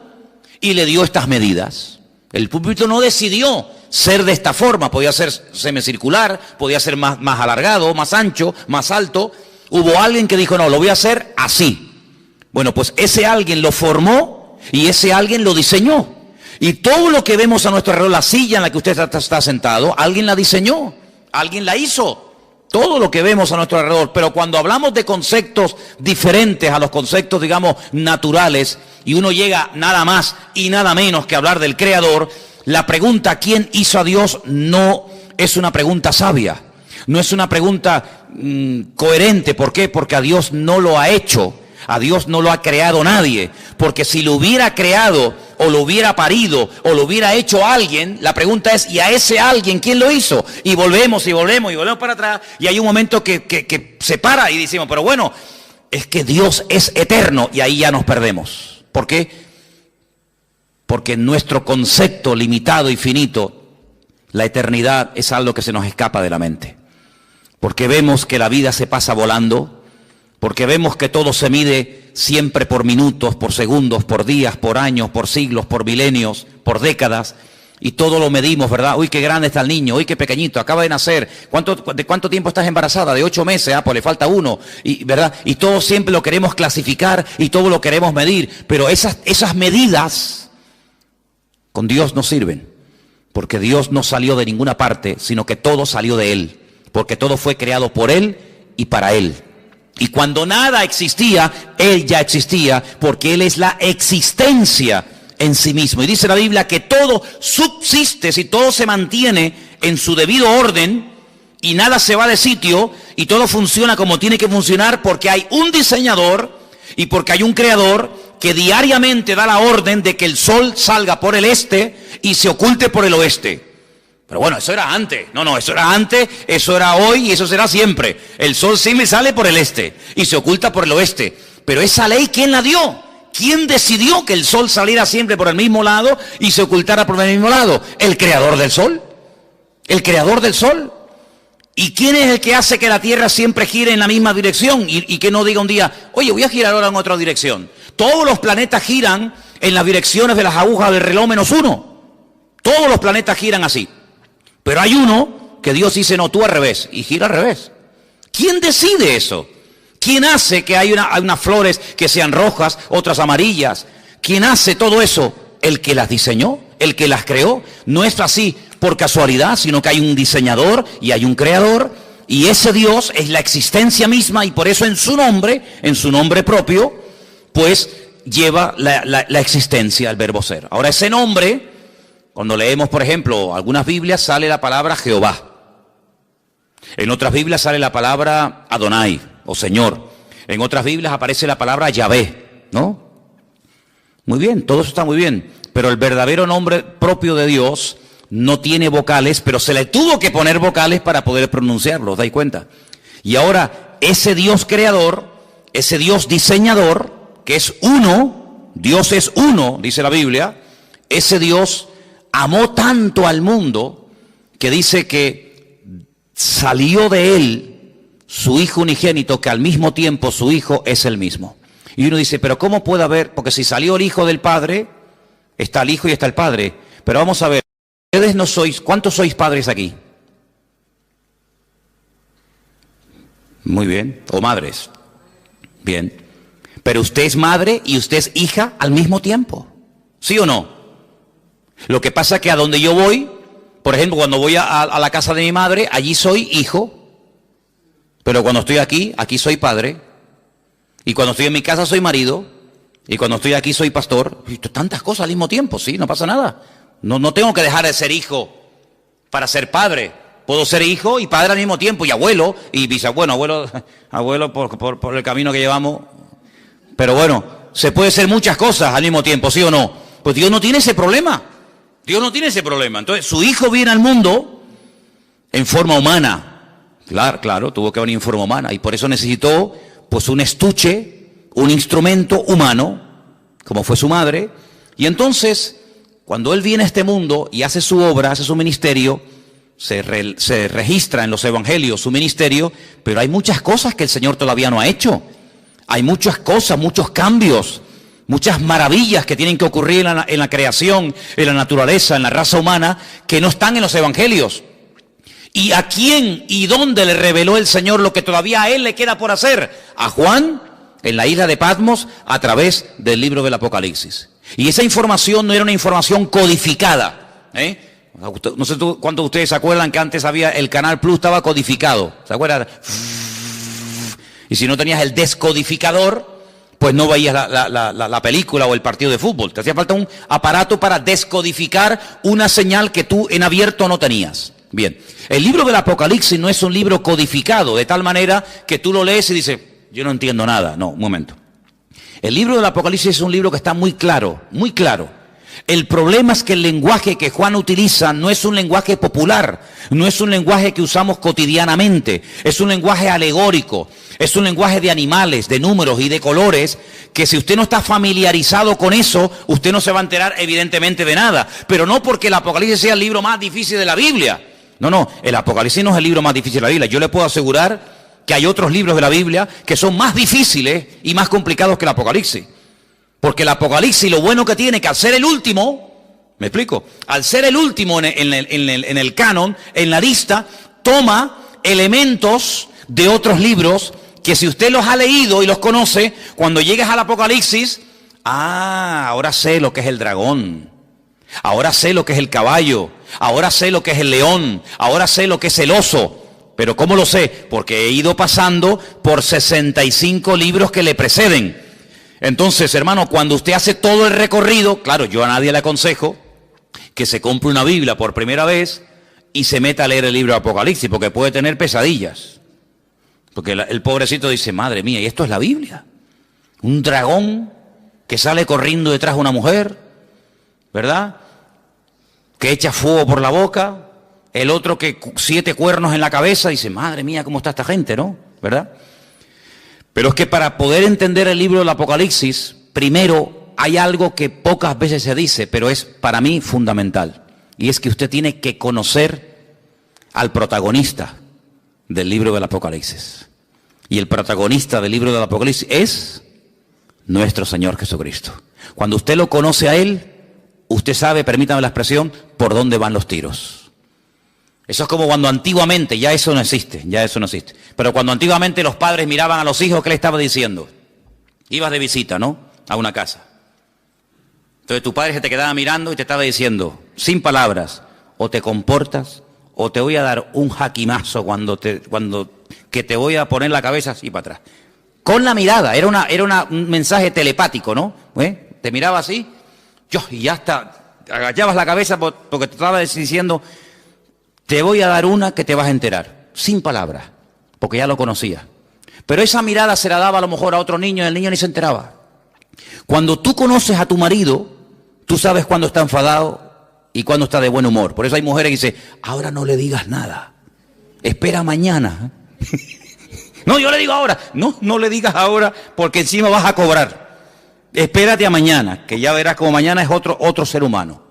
y le dio estas medidas. El púlpito no decidió ser de esta forma, podía ser semicircular, podía ser más alargado, más ancho, más alto. Hubo alguien que dijo, no, lo voy a hacer así. Bueno, pues ese alguien lo formó y ese alguien lo diseñó. Y todo lo que vemos a nuestro alrededor, la silla en la que usted está sentado, alguien la diseñó, alguien la hizo. Todo lo que vemos a nuestro alrededor. Pero cuando hablamos de conceptos diferentes a los conceptos, digamos, naturales, y uno llega nada más y nada menos que hablar del Creador, la pregunta ¿quién hizo a Dios? No es una pregunta sabia, no es una pregunta coherente. ¿Por qué? Porque a Dios no lo ha hecho, a Dios no lo ha creado nadie. Porque si lo hubiera creado, o lo hubiera parido, o lo hubiera hecho alguien, la pregunta es, ¿y a ese alguien quién lo hizo? Y volvemos para atrás, y hay un momento que se para y decimos, pero bueno, es que Dios es eterno, y ahí ya nos perdemos. ¿Por qué? Porque en nuestro concepto limitado y finito, la eternidad es algo que se nos escapa de la mente. Porque vemos que la vida se pasa volando, porque vemos que todo se mide siempre por minutos, por segundos, por días, por años, por siglos, por milenios, por décadas, y todo lo medimos, ¿verdad? Uy, qué grande está el niño, uy, qué pequeñito, acaba de nacer. ¿De cuánto tiempo estás embarazada? De 8 meses, pues le falta 1, y, ¿verdad? Y todo siempre lo queremos clasificar y todo lo queremos medir, pero esas medidas con Dios no sirven, porque Dios no salió de ninguna parte, sino que todo salió de Él, porque todo fue creado por Él y para Él. Y cuando nada existía, Él ya existía, porque Él es la existencia en sí mismo. Y dice la Biblia que todo subsiste, si todo se mantiene en su debido orden, y nada se va de sitio, y todo funciona como tiene que funcionar, porque hay un diseñador, y porque hay un creador, que diariamente da la orden de que el sol salga por el este, y se oculte por el oeste. Pero bueno, eso era antes. No, eso era antes, eso era hoy y eso será siempre. El sol sí me sale por el este y se oculta por el oeste. Pero esa ley, ¿quién la dio? ¿Quién decidió que el sol saliera siempre por el mismo lado y se ocultara por el mismo lado? El creador del sol. El creador del sol. ¿Y quién es el que hace que la Tierra siempre gire en la misma dirección? Y que no diga un día, oye, voy a girar ahora en otra dirección. Todos los planetas giran en las direcciones de las agujas del reloj menos uno. Todos los planetas giran así. Pero hay uno que Dios dice, no, tú al revés, y gira al revés. ¿Quién decide eso? ¿Quién hace que hay unas flores que sean rojas, otras amarillas? ¿Quién hace todo eso? El que las diseñó, el que las creó. No es así por casualidad, sino que hay un diseñador y hay un creador, y ese Dios es la existencia misma, y por eso en su nombre propio, pues lleva la existencia, el verbo ser. Ahora ese nombre, cuando leemos, por ejemplo, algunas Biblias sale la palabra Jehová. En otras Biblias sale la palabra Adonai, o Señor. En otras Biblias aparece la palabra Yahvé, ¿no? Muy bien, todo eso está muy bien. Pero el verdadero nombre propio de Dios no tiene vocales, pero se le tuvo que poner vocales para poder pronunciarlo, ¿os dais cuenta? Y ahora, ese Dios creador, ese Dios diseñador, que es uno, Dios es uno, dice la Biblia, ese Dios amó tanto al mundo que dice que salió de él su Hijo unigénito, que al mismo tiempo su Hijo es el mismo. Y uno dice, pero ¿cómo puede haber? Porque si salió el Hijo del Padre, está el Hijo y está el Padre. Pero vamos a ver, ustedes no sois, ¿cuántos sois padres aquí? Muy bien, o madres. Bien. Pero usted es madre y usted es hija al mismo tiempo. ¿Sí o no? Lo que pasa es que a donde yo voy, por ejemplo, cuando voy a la casa de mi madre, allí soy hijo, pero cuando estoy aquí soy padre, y cuando estoy en mi casa soy marido, y cuando estoy aquí soy pastor. Tantas cosas al mismo tiempo, sí, no pasa nada. No tengo que dejar de ser hijo para ser padre. Puedo ser hijo y padre al mismo tiempo, y abuelo, y bisabuelo, abuelo por el camino que llevamos. Pero bueno, se puede ser muchas cosas al mismo tiempo, ¿sí o no? Pues Dios no tiene ese problema. Dios no tiene ese problema. Entonces, su Hijo viene al mundo en forma humana. Claro, tuvo que venir en forma humana. Y por eso necesitó, pues, un estuche, un instrumento humano, como fue su madre. Y entonces, cuando Él viene a este mundo y hace su obra, hace su ministerio, se registra en los evangelios su ministerio, pero hay muchas cosas que el Señor todavía no ha hecho. Hay muchas cosas, muchos cambios muchas maravillas que tienen que ocurrir en la creación, en la naturaleza, en la raza humana, que no están en los evangelios. ¿Y a quién y dónde le reveló el Señor lo que todavía a él le queda por hacer? A Juan, en la isla de Patmos, a través del libro del Apocalipsis. Y esa información no era una información codificada, No sé cuántos de ustedes se acuerdan que antes había el Canal Plus, estaba codificado, ¿se acuerdan? Y si no tenías el descodificador, pues no veías la película o el partido de fútbol. Te hacía falta un aparato para descodificar una señal que tú en abierto no tenías. Bien, el libro del Apocalipsis no es un libro codificado, de tal manera que tú lo lees y dices, yo no entiendo nada. No, un momento. El libro del Apocalipsis es un libro que está muy claro, muy claro. El problema es que el lenguaje que Juan utiliza no es un lenguaje popular, no es un lenguaje que usamos cotidianamente, es un lenguaje alegórico, es un lenguaje de animales, de números y de colores, que si usted no está familiarizado con eso, usted no se va a enterar evidentemente de nada. Pero no porque el Apocalipsis sea el libro más difícil de la Biblia. No, el Apocalipsis no es el libro más difícil de la Biblia. Yo le puedo asegurar que hay otros libros de la Biblia que son más difíciles y más complicados que el Apocalipsis. Porque el Apocalipsis lo bueno que tiene que al ser el último, ¿me explico? Al ser el último en el canon, en la lista, toma elementos de otros libros que si usted los ha leído y los conoce, cuando llegues al Apocalipsis, ahora sé lo que es el dragón, ahora sé lo que es el caballo, ahora sé lo que es el león, ahora sé lo que es el oso. ¿Pero cómo lo sé? Porque he ido pasando por 65 libros que le preceden. Entonces, hermano, cuando usted hace todo el recorrido, claro, yo a nadie le aconsejo que se compre una Biblia por primera vez y se meta a leer el libro de Apocalipsis, porque puede tener pesadillas. Porque el pobrecito dice, madre mía, ¿y esto es la Biblia? Un dragón que sale corriendo detrás de una mujer, ¿verdad? Que echa fuego por la boca, el otro que 7 cuernos en la cabeza, dice, madre mía, ¿cómo está esta gente, no? ¿Verdad? Pero es que para poder entender el libro del Apocalipsis, primero hay algo que pocas veces se dice, pero es para mí fundamental. Y es que usted tiene que conocer al protagonista del libro del Apocalipsis. Y el protagonista del libro del Apocalipsis es nuestro Señor Jesucristo. Cuando usted lo conoce a Él, usted sabe, permítame la expresión, por dónde van los tiros. Eso es como cuando antiguamente, ya eso no existe, Pero cuando antiguamente los padres miraban a los hijos, ¿qué le estaba diciendo? Ibas de visita, ¿no? A una casa. Entonces tu padre se te quedaba mirando y te estaba diciendo, sin palabras, o te comportas, o te voy a dar un jaquimazo que te voy a poner la cabeza así para atrás. Con la mirada, era un mensaje telepático, ¿no? Te miraba así, y ya está, agachabas la cabeza porque te estaba diciendo, te voy a dar una que te vas a enterar, sin palabras, porque ya lo conocía. Pero esa mirada se la daba a lo mejor a otro niño y el niño ni se enteraba. Cuando tú conoces a tu marido, tú sabes cuándo está enfadado y cuándo está de buen humor. Por eso hay mujeres que dicen, ahora no le digas nada, espera mañana. No, yo le digo ahora. No le digas ahora porque encima vas a cobrar. Espérate a mañana, que ya verás como mañana es otro ser humano.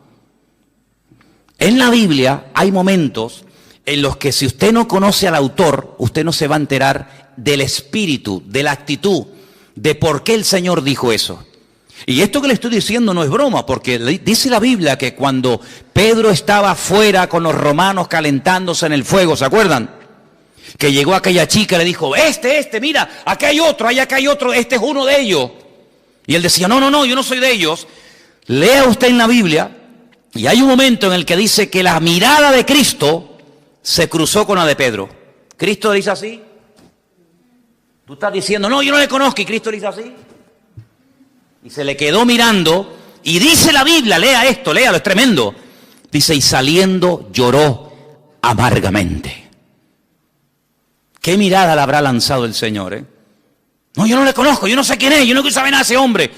En la Biblia hay momentos en los que si usted no conoce al autor, usted no se va a enterar del espíritu, de la actitud, de por qué el Señor dijo eso. Y esto que le estoy diciendo no es broma, porque dice la Biblia que cuando Pedro estaba afuera con los romanos calentándose en el fuego, ¿se acuerdan? Que llegó aquella chica y le dijo, mira, acá hay otro, este es uno de ellos. Y él decía, no, yo no soy de ellos. Lea usted en la Biblia. Y hay un momento en el que dice que la mirada de Cristo se cruzó con la de Pedro. Cristo dice así. Tú estás diciendo, no, yo no le conozco. Y Cristo dice así. Y se le quedó mirando. Y dice la Biblia, lea esto, léalo, es tremendo. Dice, y saliendo lloró amargamente. ¿Qué mirada le habrá lanzado el Señor? No, yo no le conozco, yo no sé quién es, yo no quiero saber nada de ese hombre.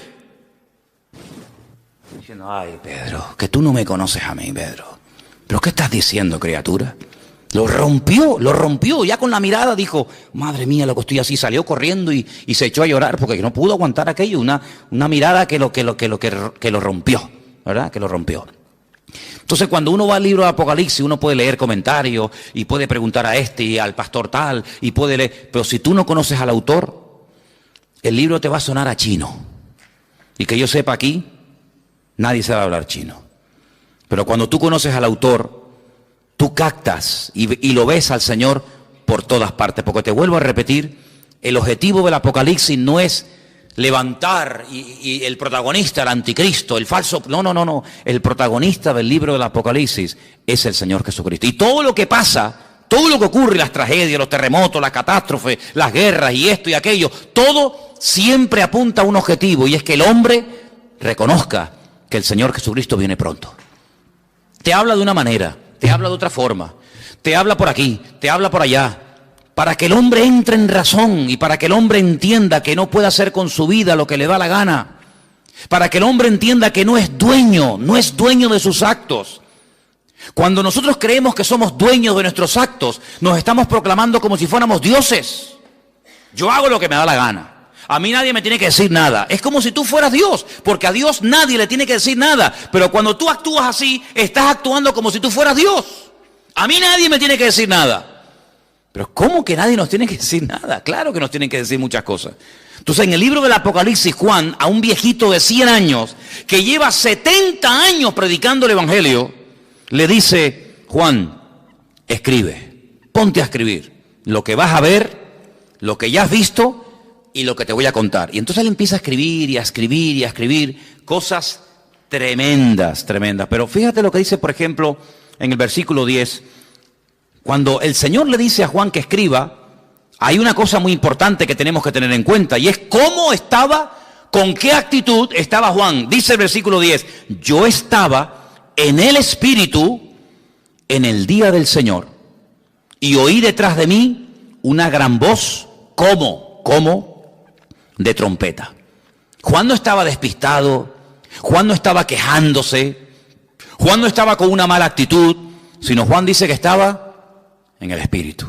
Diciendo, ay, Pedro, que tú no me conoces a mí, Pedro. ¿Pero qué estás diciendo, criatura? Lo rompió, ya con la mirada dijo, madre mía, lo que estoy así, salió corriendo y se echó a llorar porque no pudo aguantar aquello, una mirada que lo rompió, ¿verdad? Que lo rompió. Entonces, cuando uno va al libro de Apocalipsis, uno puede leer comentarios y puede preguntar a este y al pastor tal, y puede leer, pero si tú no conoces al autor, el libro te va a sonar a chino. Y que yo sepa aquí, nadie sabe hablar chino. Pero cuando tú conoces al autor, tú captas y lo ves al Señor por todas partes. Porque te vuelvo a repetir, el objetivo del Apocalipsis no es levantar y el protagonista, el anticristo, el falso. No. El protagonista del libro del Apocalipsis es el Señor Jesucristo. Y todo lo que pasa, todo lo que ocurre, las tragedias, los terremotos, las catástrofes, las guerras y esto y aquello, todo siempre apunta a un objetivo, y es que el hombre reconozca que el Señor Jesucristo viene pronto. Te habla de una manera, te habla de otra forma, te habla por aquí, te habla por allá, para que el hombre entre en razón y para que el hombre entienda que no puede hacer con su vida lo que le da la gana, para que el hombre entienda que no es dueño de sus actos. Cuando nosotros creemos que somos dueños de nuestros actos, nos estamos proclamando como si fuéramos dioses. Yo hago lo que me da la gana. A mí nadie me tiene que decir nada. Es como si tú fueras Dios, porque a Dios nadie le tiene que decir nada. Pero cuando tú actúas así, estás actuando como si tú fueras Dios. A mí nadie me tiene que decir nada. Pero ¿cómo que nadie nos tiene que decir nada? Claro que nos tienen que decir muchas cosas. Entonces, en el libro del Apocalipsis, Juan, a un viejito de 100 años, que lleva 70 años predicando el Evangelio, le dice: Juan, escribe, ponte a escribir lo que vas a ver, lo que ya has visto y lo que te voy a contar. Y entonces él empieza a escribir y a escribir y a escribir cosas tremendas. Pero fíjate lo que dice, por ejemplo, en el versículo 10. Cuando el Señor le dice a Juan que escriba, hay una cosa muy importante que tenemos que tener en cuenta, y es cómo estaba, con qué actitud estaba Juan. Dice el versículo 10, yo estaba en el Espíritu en el día del Señor, y oí detrás de mí una gran voz, como de trompeta. Juan no estaba despistado, Juan no estaba quejándose, Juan no estaba con una mala actitud, sino Juan dice que estaba en el Espíritu.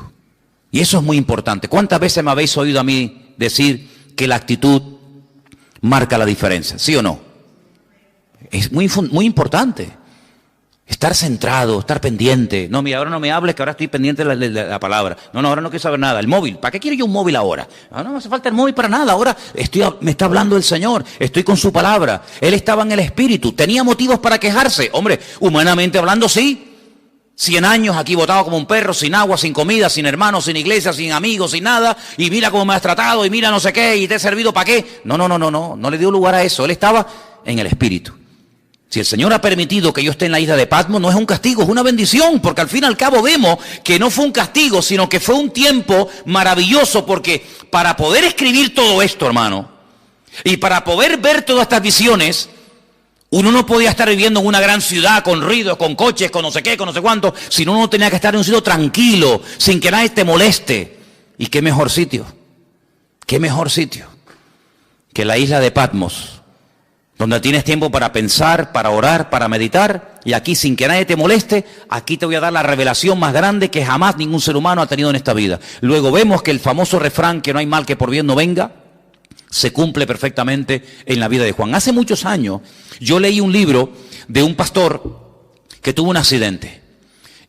Y eso es muy importante. ¿Cuántas veces me habéis oído a mí decir que la actitud marca la diferencia? ¿Sí o no? Es muy importante. Estar centrado, estar pendiente. No, mira, ahora no me hables, que ahora estoy pendiente de la palabra. No, ahora no quiero saber nada. El móvil, ¿para qué quiero yo un móvil ahora? No me hace falta el móvil para nada. Ahora me está hablando el Señor, estoy con su palabra. Él estaba en el Espíritu. ¿Tenía motivos para quejarse? Hombre, humanamente hablando, sí. 100 años aquí botado como un perro, sin agua, sin comida, sin hermanos, sin iglesia, sin amigos, sin nada. Y mira cómo me has tratado, y mira no sé qué, y te he servido para qué. No le dio lugar a eso. Él estaba en el Espíritu. Si el Señor ha permitido que yo esté en la isla de Patmos, no es un castigo, es una bendición, porque al fin y al cabo vemos que no fue un castigo, sino que fue un tiempo maravilloso, porque para poder escribir todo esto, hermano, y para poder ver todas estas visiones, uno no podía estar viviendo en una gran ciudad con ruidos, con coches, con no sé qué, con no sé cuánto, sino uno tenía que estar en un sitio tranquilo, sin que nadie te moleste. ¿Y qué mejor sitio? ¿Qué mejor sitio que la isla de Patmos? Donde tienes tiempo para pensar, para orar, para meditar, y aquí sin que nadie te moleste, aquí te voy a dar la revelación más grande que jamás ningún ser humano ha tenido en esta vida. Luego vemos que el famoso refrán, que no hay mal que por bien no venga, se cumple perfectamente en la vida de Juan. Hace muchos años yo leí un libro de un pastor que tuvo un accidente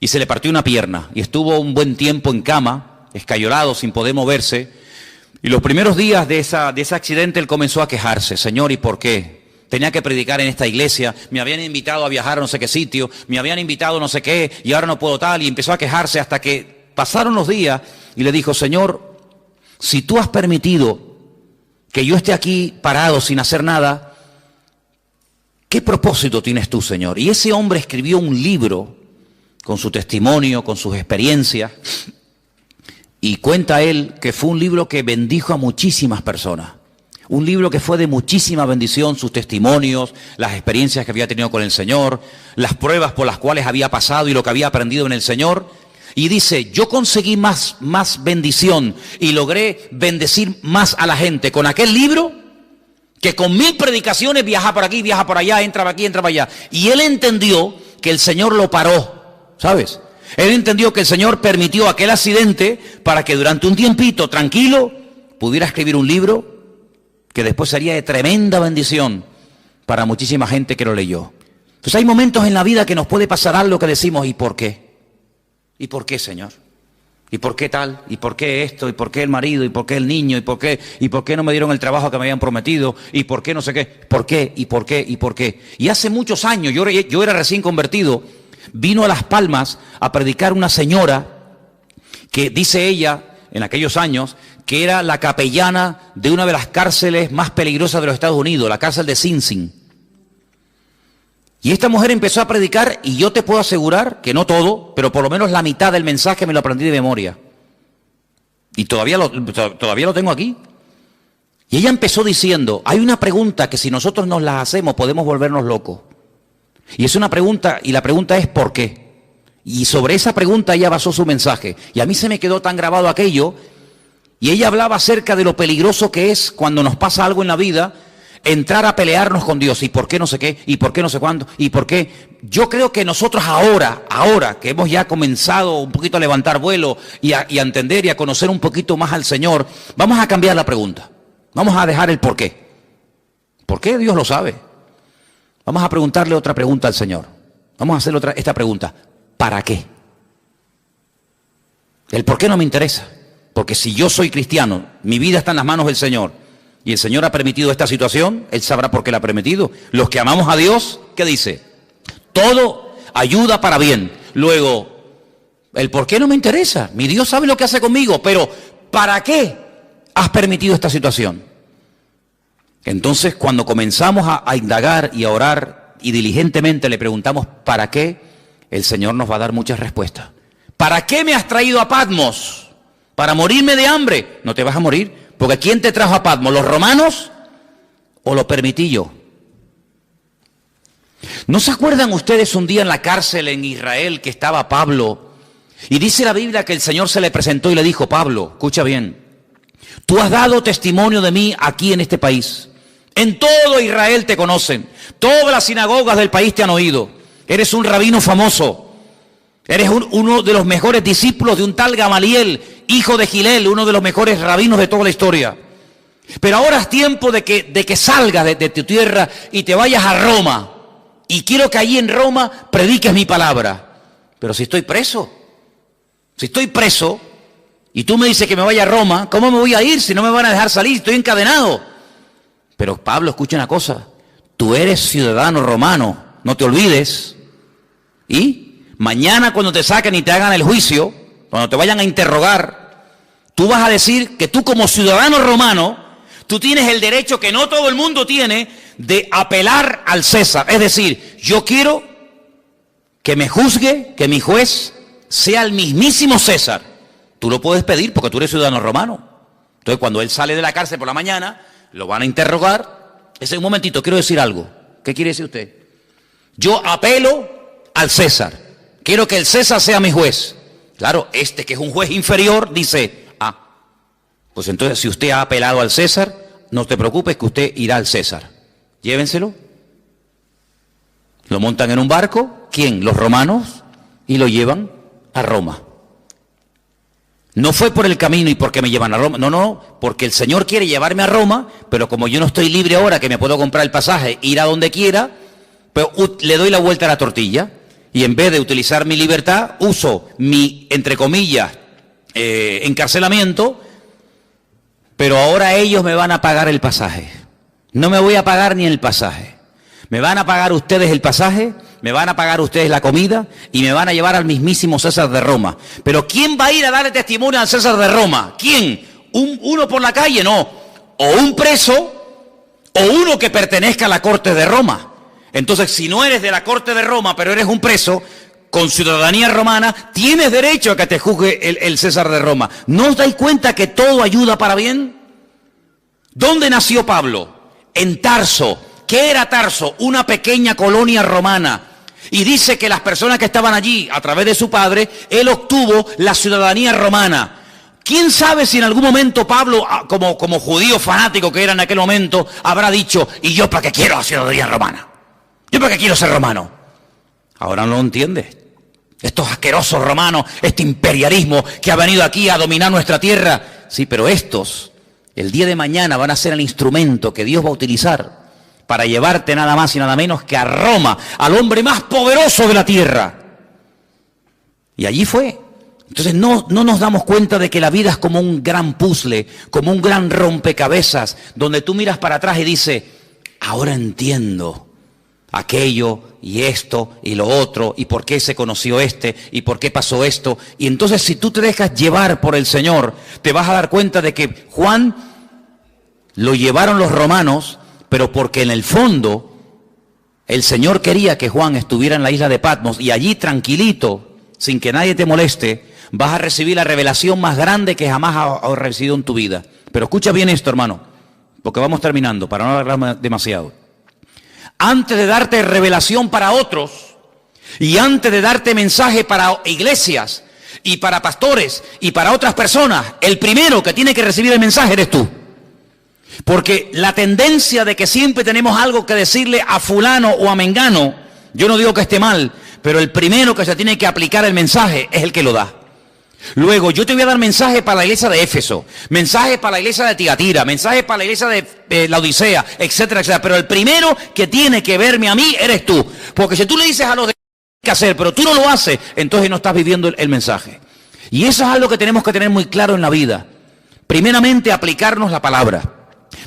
y se le partió una pierna y estuvo un buen tiempo en cama, escayolado, sin poder moverse, y los primeros días de ese accidente él comenzó a quejarse: Señor, ¿y por qué? Tenía que predicar en esta iglesia, me habían invitado a viajar a no sé qué sitio, me habían invitado a no sé qué, y ahora no puedo tal, y empezó a quejarse hasta que pasaron los días y le dijo: Señor, si tú has permitido que yo esté aquí parado sin hacer nada, ¿qué propósito tienes tú, Señor? Y ese hombre escribió un libro con su testimonio, con sus experiencias, y cuenta él que fue un libro que bendijo a muchísimas personas. Un libro que fue de muchísima bendición, sus testimonios, las experiencias que había tenido con el Señor, las pruebas por las cuales había pasado y lo que había aprendido en el Señor. Y dice: yo conseguí más bendición y logré bendecir más a la gente con aquel libro que con 1000 predicaciones, viaja por aquí, viaja por allá, entra aquí, entra para allá. Y él entendió que el Señor lo paró, ¿sabes? Él entendió que el Señor permitió aquel accidente para que durante un tiempito tranquilo pudiera escribir un libro que después sería de tremenda bendición para muchísima gente que lo leyó. Entonces hay momentos en la vida que nos puede pasar algo que decimos: ¿y por qué? ¿Y por qué, Señor? ¿Y por qué tal? ¿Y por qué esto? ¿Y por qué el marido? ¿Y por qué el niño? ¿Y por qué no me dieron el trabajo que me habían prometido? ¿Y por qué no sé qué? ¿Por qué? ¿Y por qué? ¿Y por qué? Y hace muchos años, yo era recién convertido, vino a Las Palmas a predicar una señora que dice ella, en aquellos años, que era la capellana de una de las cárceles más peligrosas de los Estados Unidos, la cárcel de Sing Sing. Y esta mujer empezó a predicar y yo te puedo asegurar que no todo, pero por lo menos la mitad del mensaje me lo aprendí de memoria. Y todavía lo tengo aquí. Y ella empezó diciendo, hay una pregunta que si nosotros nos la hacemos podemos volvernos locos. Y es una pregunta, y la pregunta es ¿por qué? Y sobre esa pregunta ella basó su mensaje. Y a mí se me quedó tan grabado aquello, y ella hablaba acerca de lo peligroso que es cuando nos pasa algo en la vida, entrar a pelearnos con Dios, y por qué no sé qué, y por qué no sé cuándo, y por qué. Yo creo que nosotros ahora que hemos ya comenzado un poquito a levantar vuelo y a entender y a conocer un poquito más al Señor, vamos a cambiar la pregunta. Vamos a dejar el por qué. ¿Por qué? Dios lo sabe. Vamos a preguntarle otra pregunta al Señor. Vamos a hacerle esta pregunta. ¿Para qué? El por qué no me interesa. Porque si yo soy cristiano, mi vida está en las manos del Señor, y el Señor ha permitido esta situación, Él sabrá por qué la ha permitido. Los que amamos a Dios, ¿qué dice? Todo ayuda para bien. Luego, el por qué no me interesa. Mi Dios sabe lo que hace conmigo, pero ¿para qué has permitido esta situación? Entonces, cuando comenzamos a indagar y a orar y diligentemente le preguntamos ¿para qué? El Señor nos va a dar muchas respuestas. ¿Para qué me has traído a Patmos? ¿Para morirme de hambre? No te vas a morir. Porque ¿quién te trajo a Patmos? ¿Los romanos o lo permití yo? ¿No se acuerdan ustedes un día en la cárcel en Israel que estaba Pablo? Y dice la Biblia que el Señor se le presentó y le dijo, Pablo, escucha bien, tú has dado testimonio de mí aquí en este país. En todo Israel te conocen. Todas las sinagogas del país te han oído. Eres un rabino famoso. Eres uno de los mejores discípulos de un tal Gamaliel, hijo de Gilel, uno de los mejores rabinos de toda la historia. Pero ahora es tiempo de que salgas de tu tierra y te vayas a Roma. Y quiero que allí en Roma prediques mi palabra. Pero si estoy preso y tú me dices que me vaya a Roma, ¿cómo me voy a ir si no me van a dejar salir? Estoy encadenado. Pero Pablo, escucha una cosa, tú eres ciudadano romano, no te olvides. ¿Y? Mañana cuando te saquen y te hagan el juicio, cuando te vayan a interrogar, tú vas a decir que tú como ciudadano romano, tú tienes el derecho que no todo el mundo tiene de apelar al César. Es decir, yo quiero que me juzgue, que mi juez sea el mismísimo César. Tú lo puedes pedir porque tú eres ciudadano romano. Entonces cuando él sale de la cárcel por la mañana, lo van a interrogar. Un momentito, quiero decir algo. ¿Qué quiere decir usted? Yo apelo al César. Quiero que el César sea mi juez. Claro, este que es un juez inferior dice, pues entonces si usted ha apelado al César, no te preocupes que usted irá al César. Llévenselo. Lo montan en un barco, ¿quién? Los romanos, y lo llevan a Roma. No fue por el camino y porque me llevan a Roma, no, porque el Señor quiere llevarme a Roma, pero como yo no estoy libre ahora, que me puedo comprar el pasaje, ir a donde quiera, pues le doy la vuelta a la tortilla. Y en vez de utilizar mi libertad, uso mi, entre comillas, encarcelamiento, pero ahora ellos me van a pagar el pasaje. No me voy a pagar ni el pasaje. Me van a pagar ustedes el pasaje, me van a pagar ustedes la comida y me van a llevar al mismísimo César de Roma. Pero ¿quién va a ir a darle testimonio al César de Roma? ¿Quién? ¿Uno por la calle? No. O un preso o uno que pertenezca a la corte de Roma. Entonces, si no eres de la corte de Roma, pero eres un preso con ciudadanía romana, tienes derecho a que te juzgue el César de Roma. ¿No os dais cuenta que todo ayuda para bien? ¿Dónde nació Pablo? En Tarso. ¿Qué era Tarso? Una pequeña colonia romana. Y dice que las personas que estaban allí, a través de su padre, él obtuvo la ciudadanía romana. ¿Quién sabe si en algún momento Pablo, como judío fanático que era en aquel momento, habrá dicho, ¿y yo para qué quiero la ciudadanía romana? ¿Yo para qué quiero ser romano? Ahora no lo entiendes. Estos asquerosos romanos, este imperialismo que ha venido aquí a dominar nuestra tierra. Sí, pero estos, el día de mañana van a ser el instrumento que Dios va a utilizar para llevarte nada más y nada menos que a Roma, al hombre más poderoso de la tierra. Y allí fue. Entonces no nos damos cuenta de que la vida es como un gran puzzle, como un gran rompecabezas, donde tú miras para atrás y dices, ahora entiendo aquello y esto y lo otro, y por qué se conoció este, y por qué pasó esto. Y entonces si tú te dejas llevar por el Señor, te vas a dar cuenta de que Juan lo llevaron los romanos, pero porque en el fondo el Señor quería que Juan estuviera en la isla de Patmos, y allí tranquilito, sin que nadie te moleste, vas a recibir la revelación más grande que jamás has recibido en tu vida. Pero escucha bien esto, hermano, porque vamos terminando, para no alargar demasiado. Antes de darte revelación para otros, y antes de darte mensaje para iglesias, y para pastores, y para otras personas, el primero que tiene que recibir el mensaje eres tú. Porque la tendencia de que siempre tenemos algo que decirle a fulano o a mengano, yo no digo que esté mal, pero el primero que se tiene que aplicar el mensaje es el que lo da. Luego, yo te voy a dar mensaje para la iglesia de Éfeso, mensaje para la iglesia de Tiatira, mensaje para la iglesia de la Odisea, etcétera, etcétera. Pero el primero que tiene que verme a mí eres tú. Porque si tú le dices a los demás qué hacer, pero tú no lo haces, entonces no estás viviendo el mensaje. Y eso es algo que tenemos que tener muy claro en la vida. Primeramente, aplicarnos la palabra.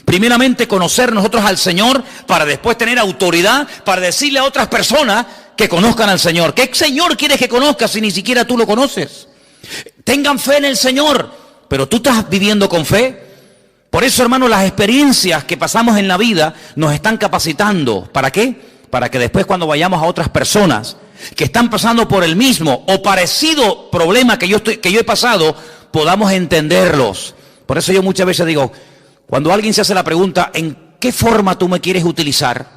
Primeramente, conocer nosotros al Señor para después tener autoridad para decirle a otras personas que conozcan al Señor. ¿Qué Señor quieres que conozcas si ni siquiera tú lo conoces? Tengan fe en el Señor, pero tú estás viviendo con fe. Por eso, hermano, las experiencias que pasamos en la vida nos están capacitando. ¿Para qué? Para que después, cuando vayamos a otras personas que están pasando por el mismo o parecido problema que yo he pasado, podamos entenderlos. Por eso yo muchas veces digo, cuando alguien se hace la pregunta, ¿en qué forma tú me quieres utilizar?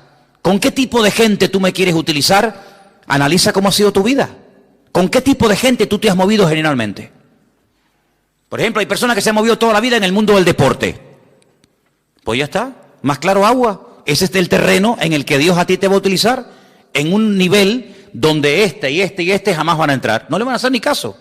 ¿Con qué tipo de gente tú me quieres utilizar? Analiza cómo ha sido tu vida. ¿Con qué tipo de gente tú te has movido generalmente? Por ejemplo, hay personas que se han movido toda la vida en el mundo del deporte. Pues ya está, más claro agua. Ese es el terreno en el que Dios a ti te va a utilizar, en un nivel donde este y este y este jamás van a entrar. No le van a hacer ni caso.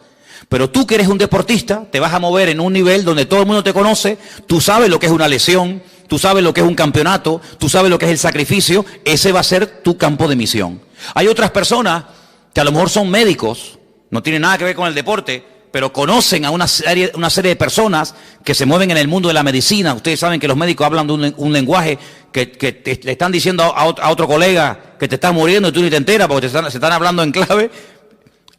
Pero tú que eres un deportista, te vas a mover en un nivel donde todo el mundo te conoce, tú sabes lo que es una lesión, tú sabes lo que es un campeonato, tú sabes lo que es el sacrificio, ese va a ser tu campo de misión. Hay otras personas que a lo mejor son médicos, no tienen nada que ver con el deporte, pero conocen a una serie de personas que se mueven en el mundo de la medicina. Ustedes saben que los médicos hablan de un lenguaje que le están diciendo a otro colega que te estás muriendo y tú ni te enteras porque se están hablando en clave.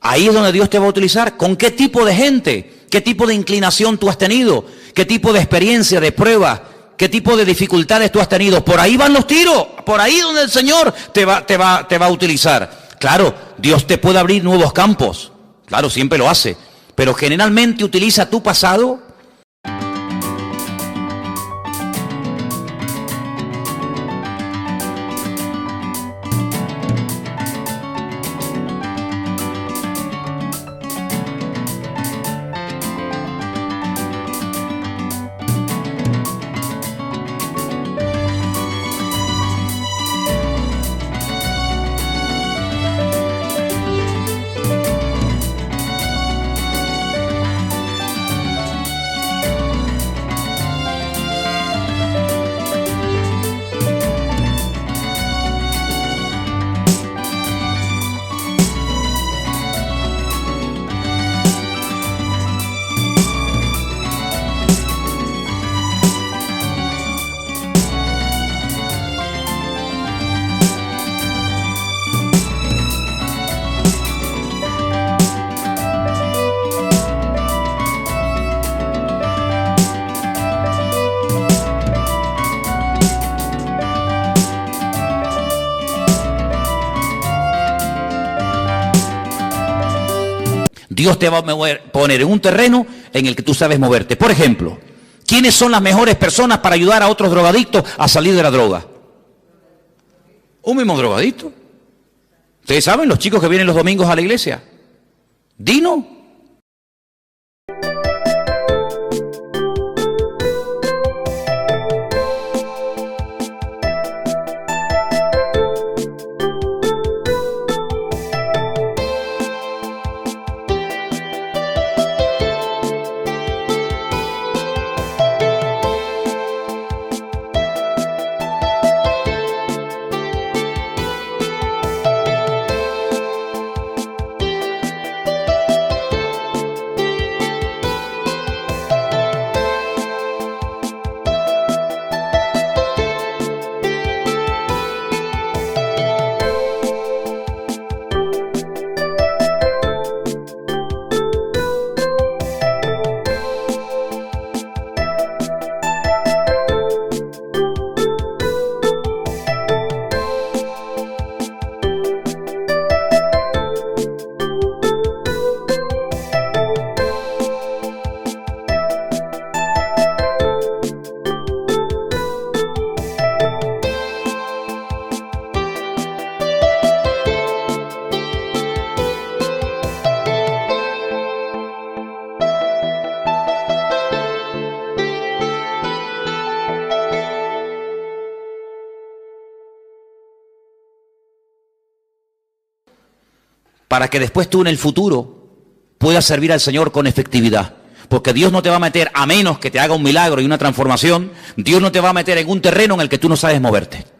Ahí es donde Dios te va a utilizar. ¿Con qué tipo de gente? ¿Qué tipo de inclinación tú has tenido? ¿Qué tipo de experiencia, de prueba? ¿Qué tipo de dificultades tú has tenido? Por ahí van los tiros. Por ahí donde el Señor te va a utilizar. Claro, Dios te puede abrir nuevos campos. Claro, siempre lo hace. Pero generalmente utiliza tu pasado. Dios te va a poner en un terreno en el que tú sabes moverte. Por ejemplo, ¿quiénes son las mejores personas para ayudar a otros drogadictos a salir de la droga? Un mismo drogadicto. Ustedes saben, los chicos que vienen los domingos a la iglesia. Dino. para que después tú en el futuro puedas servir al Señor con efectividad. Porque Dios no te va a meter, a menos que te haga un milagro y una transformación, Dios no te va a meter en un terreno en el que tú no sabes moverte.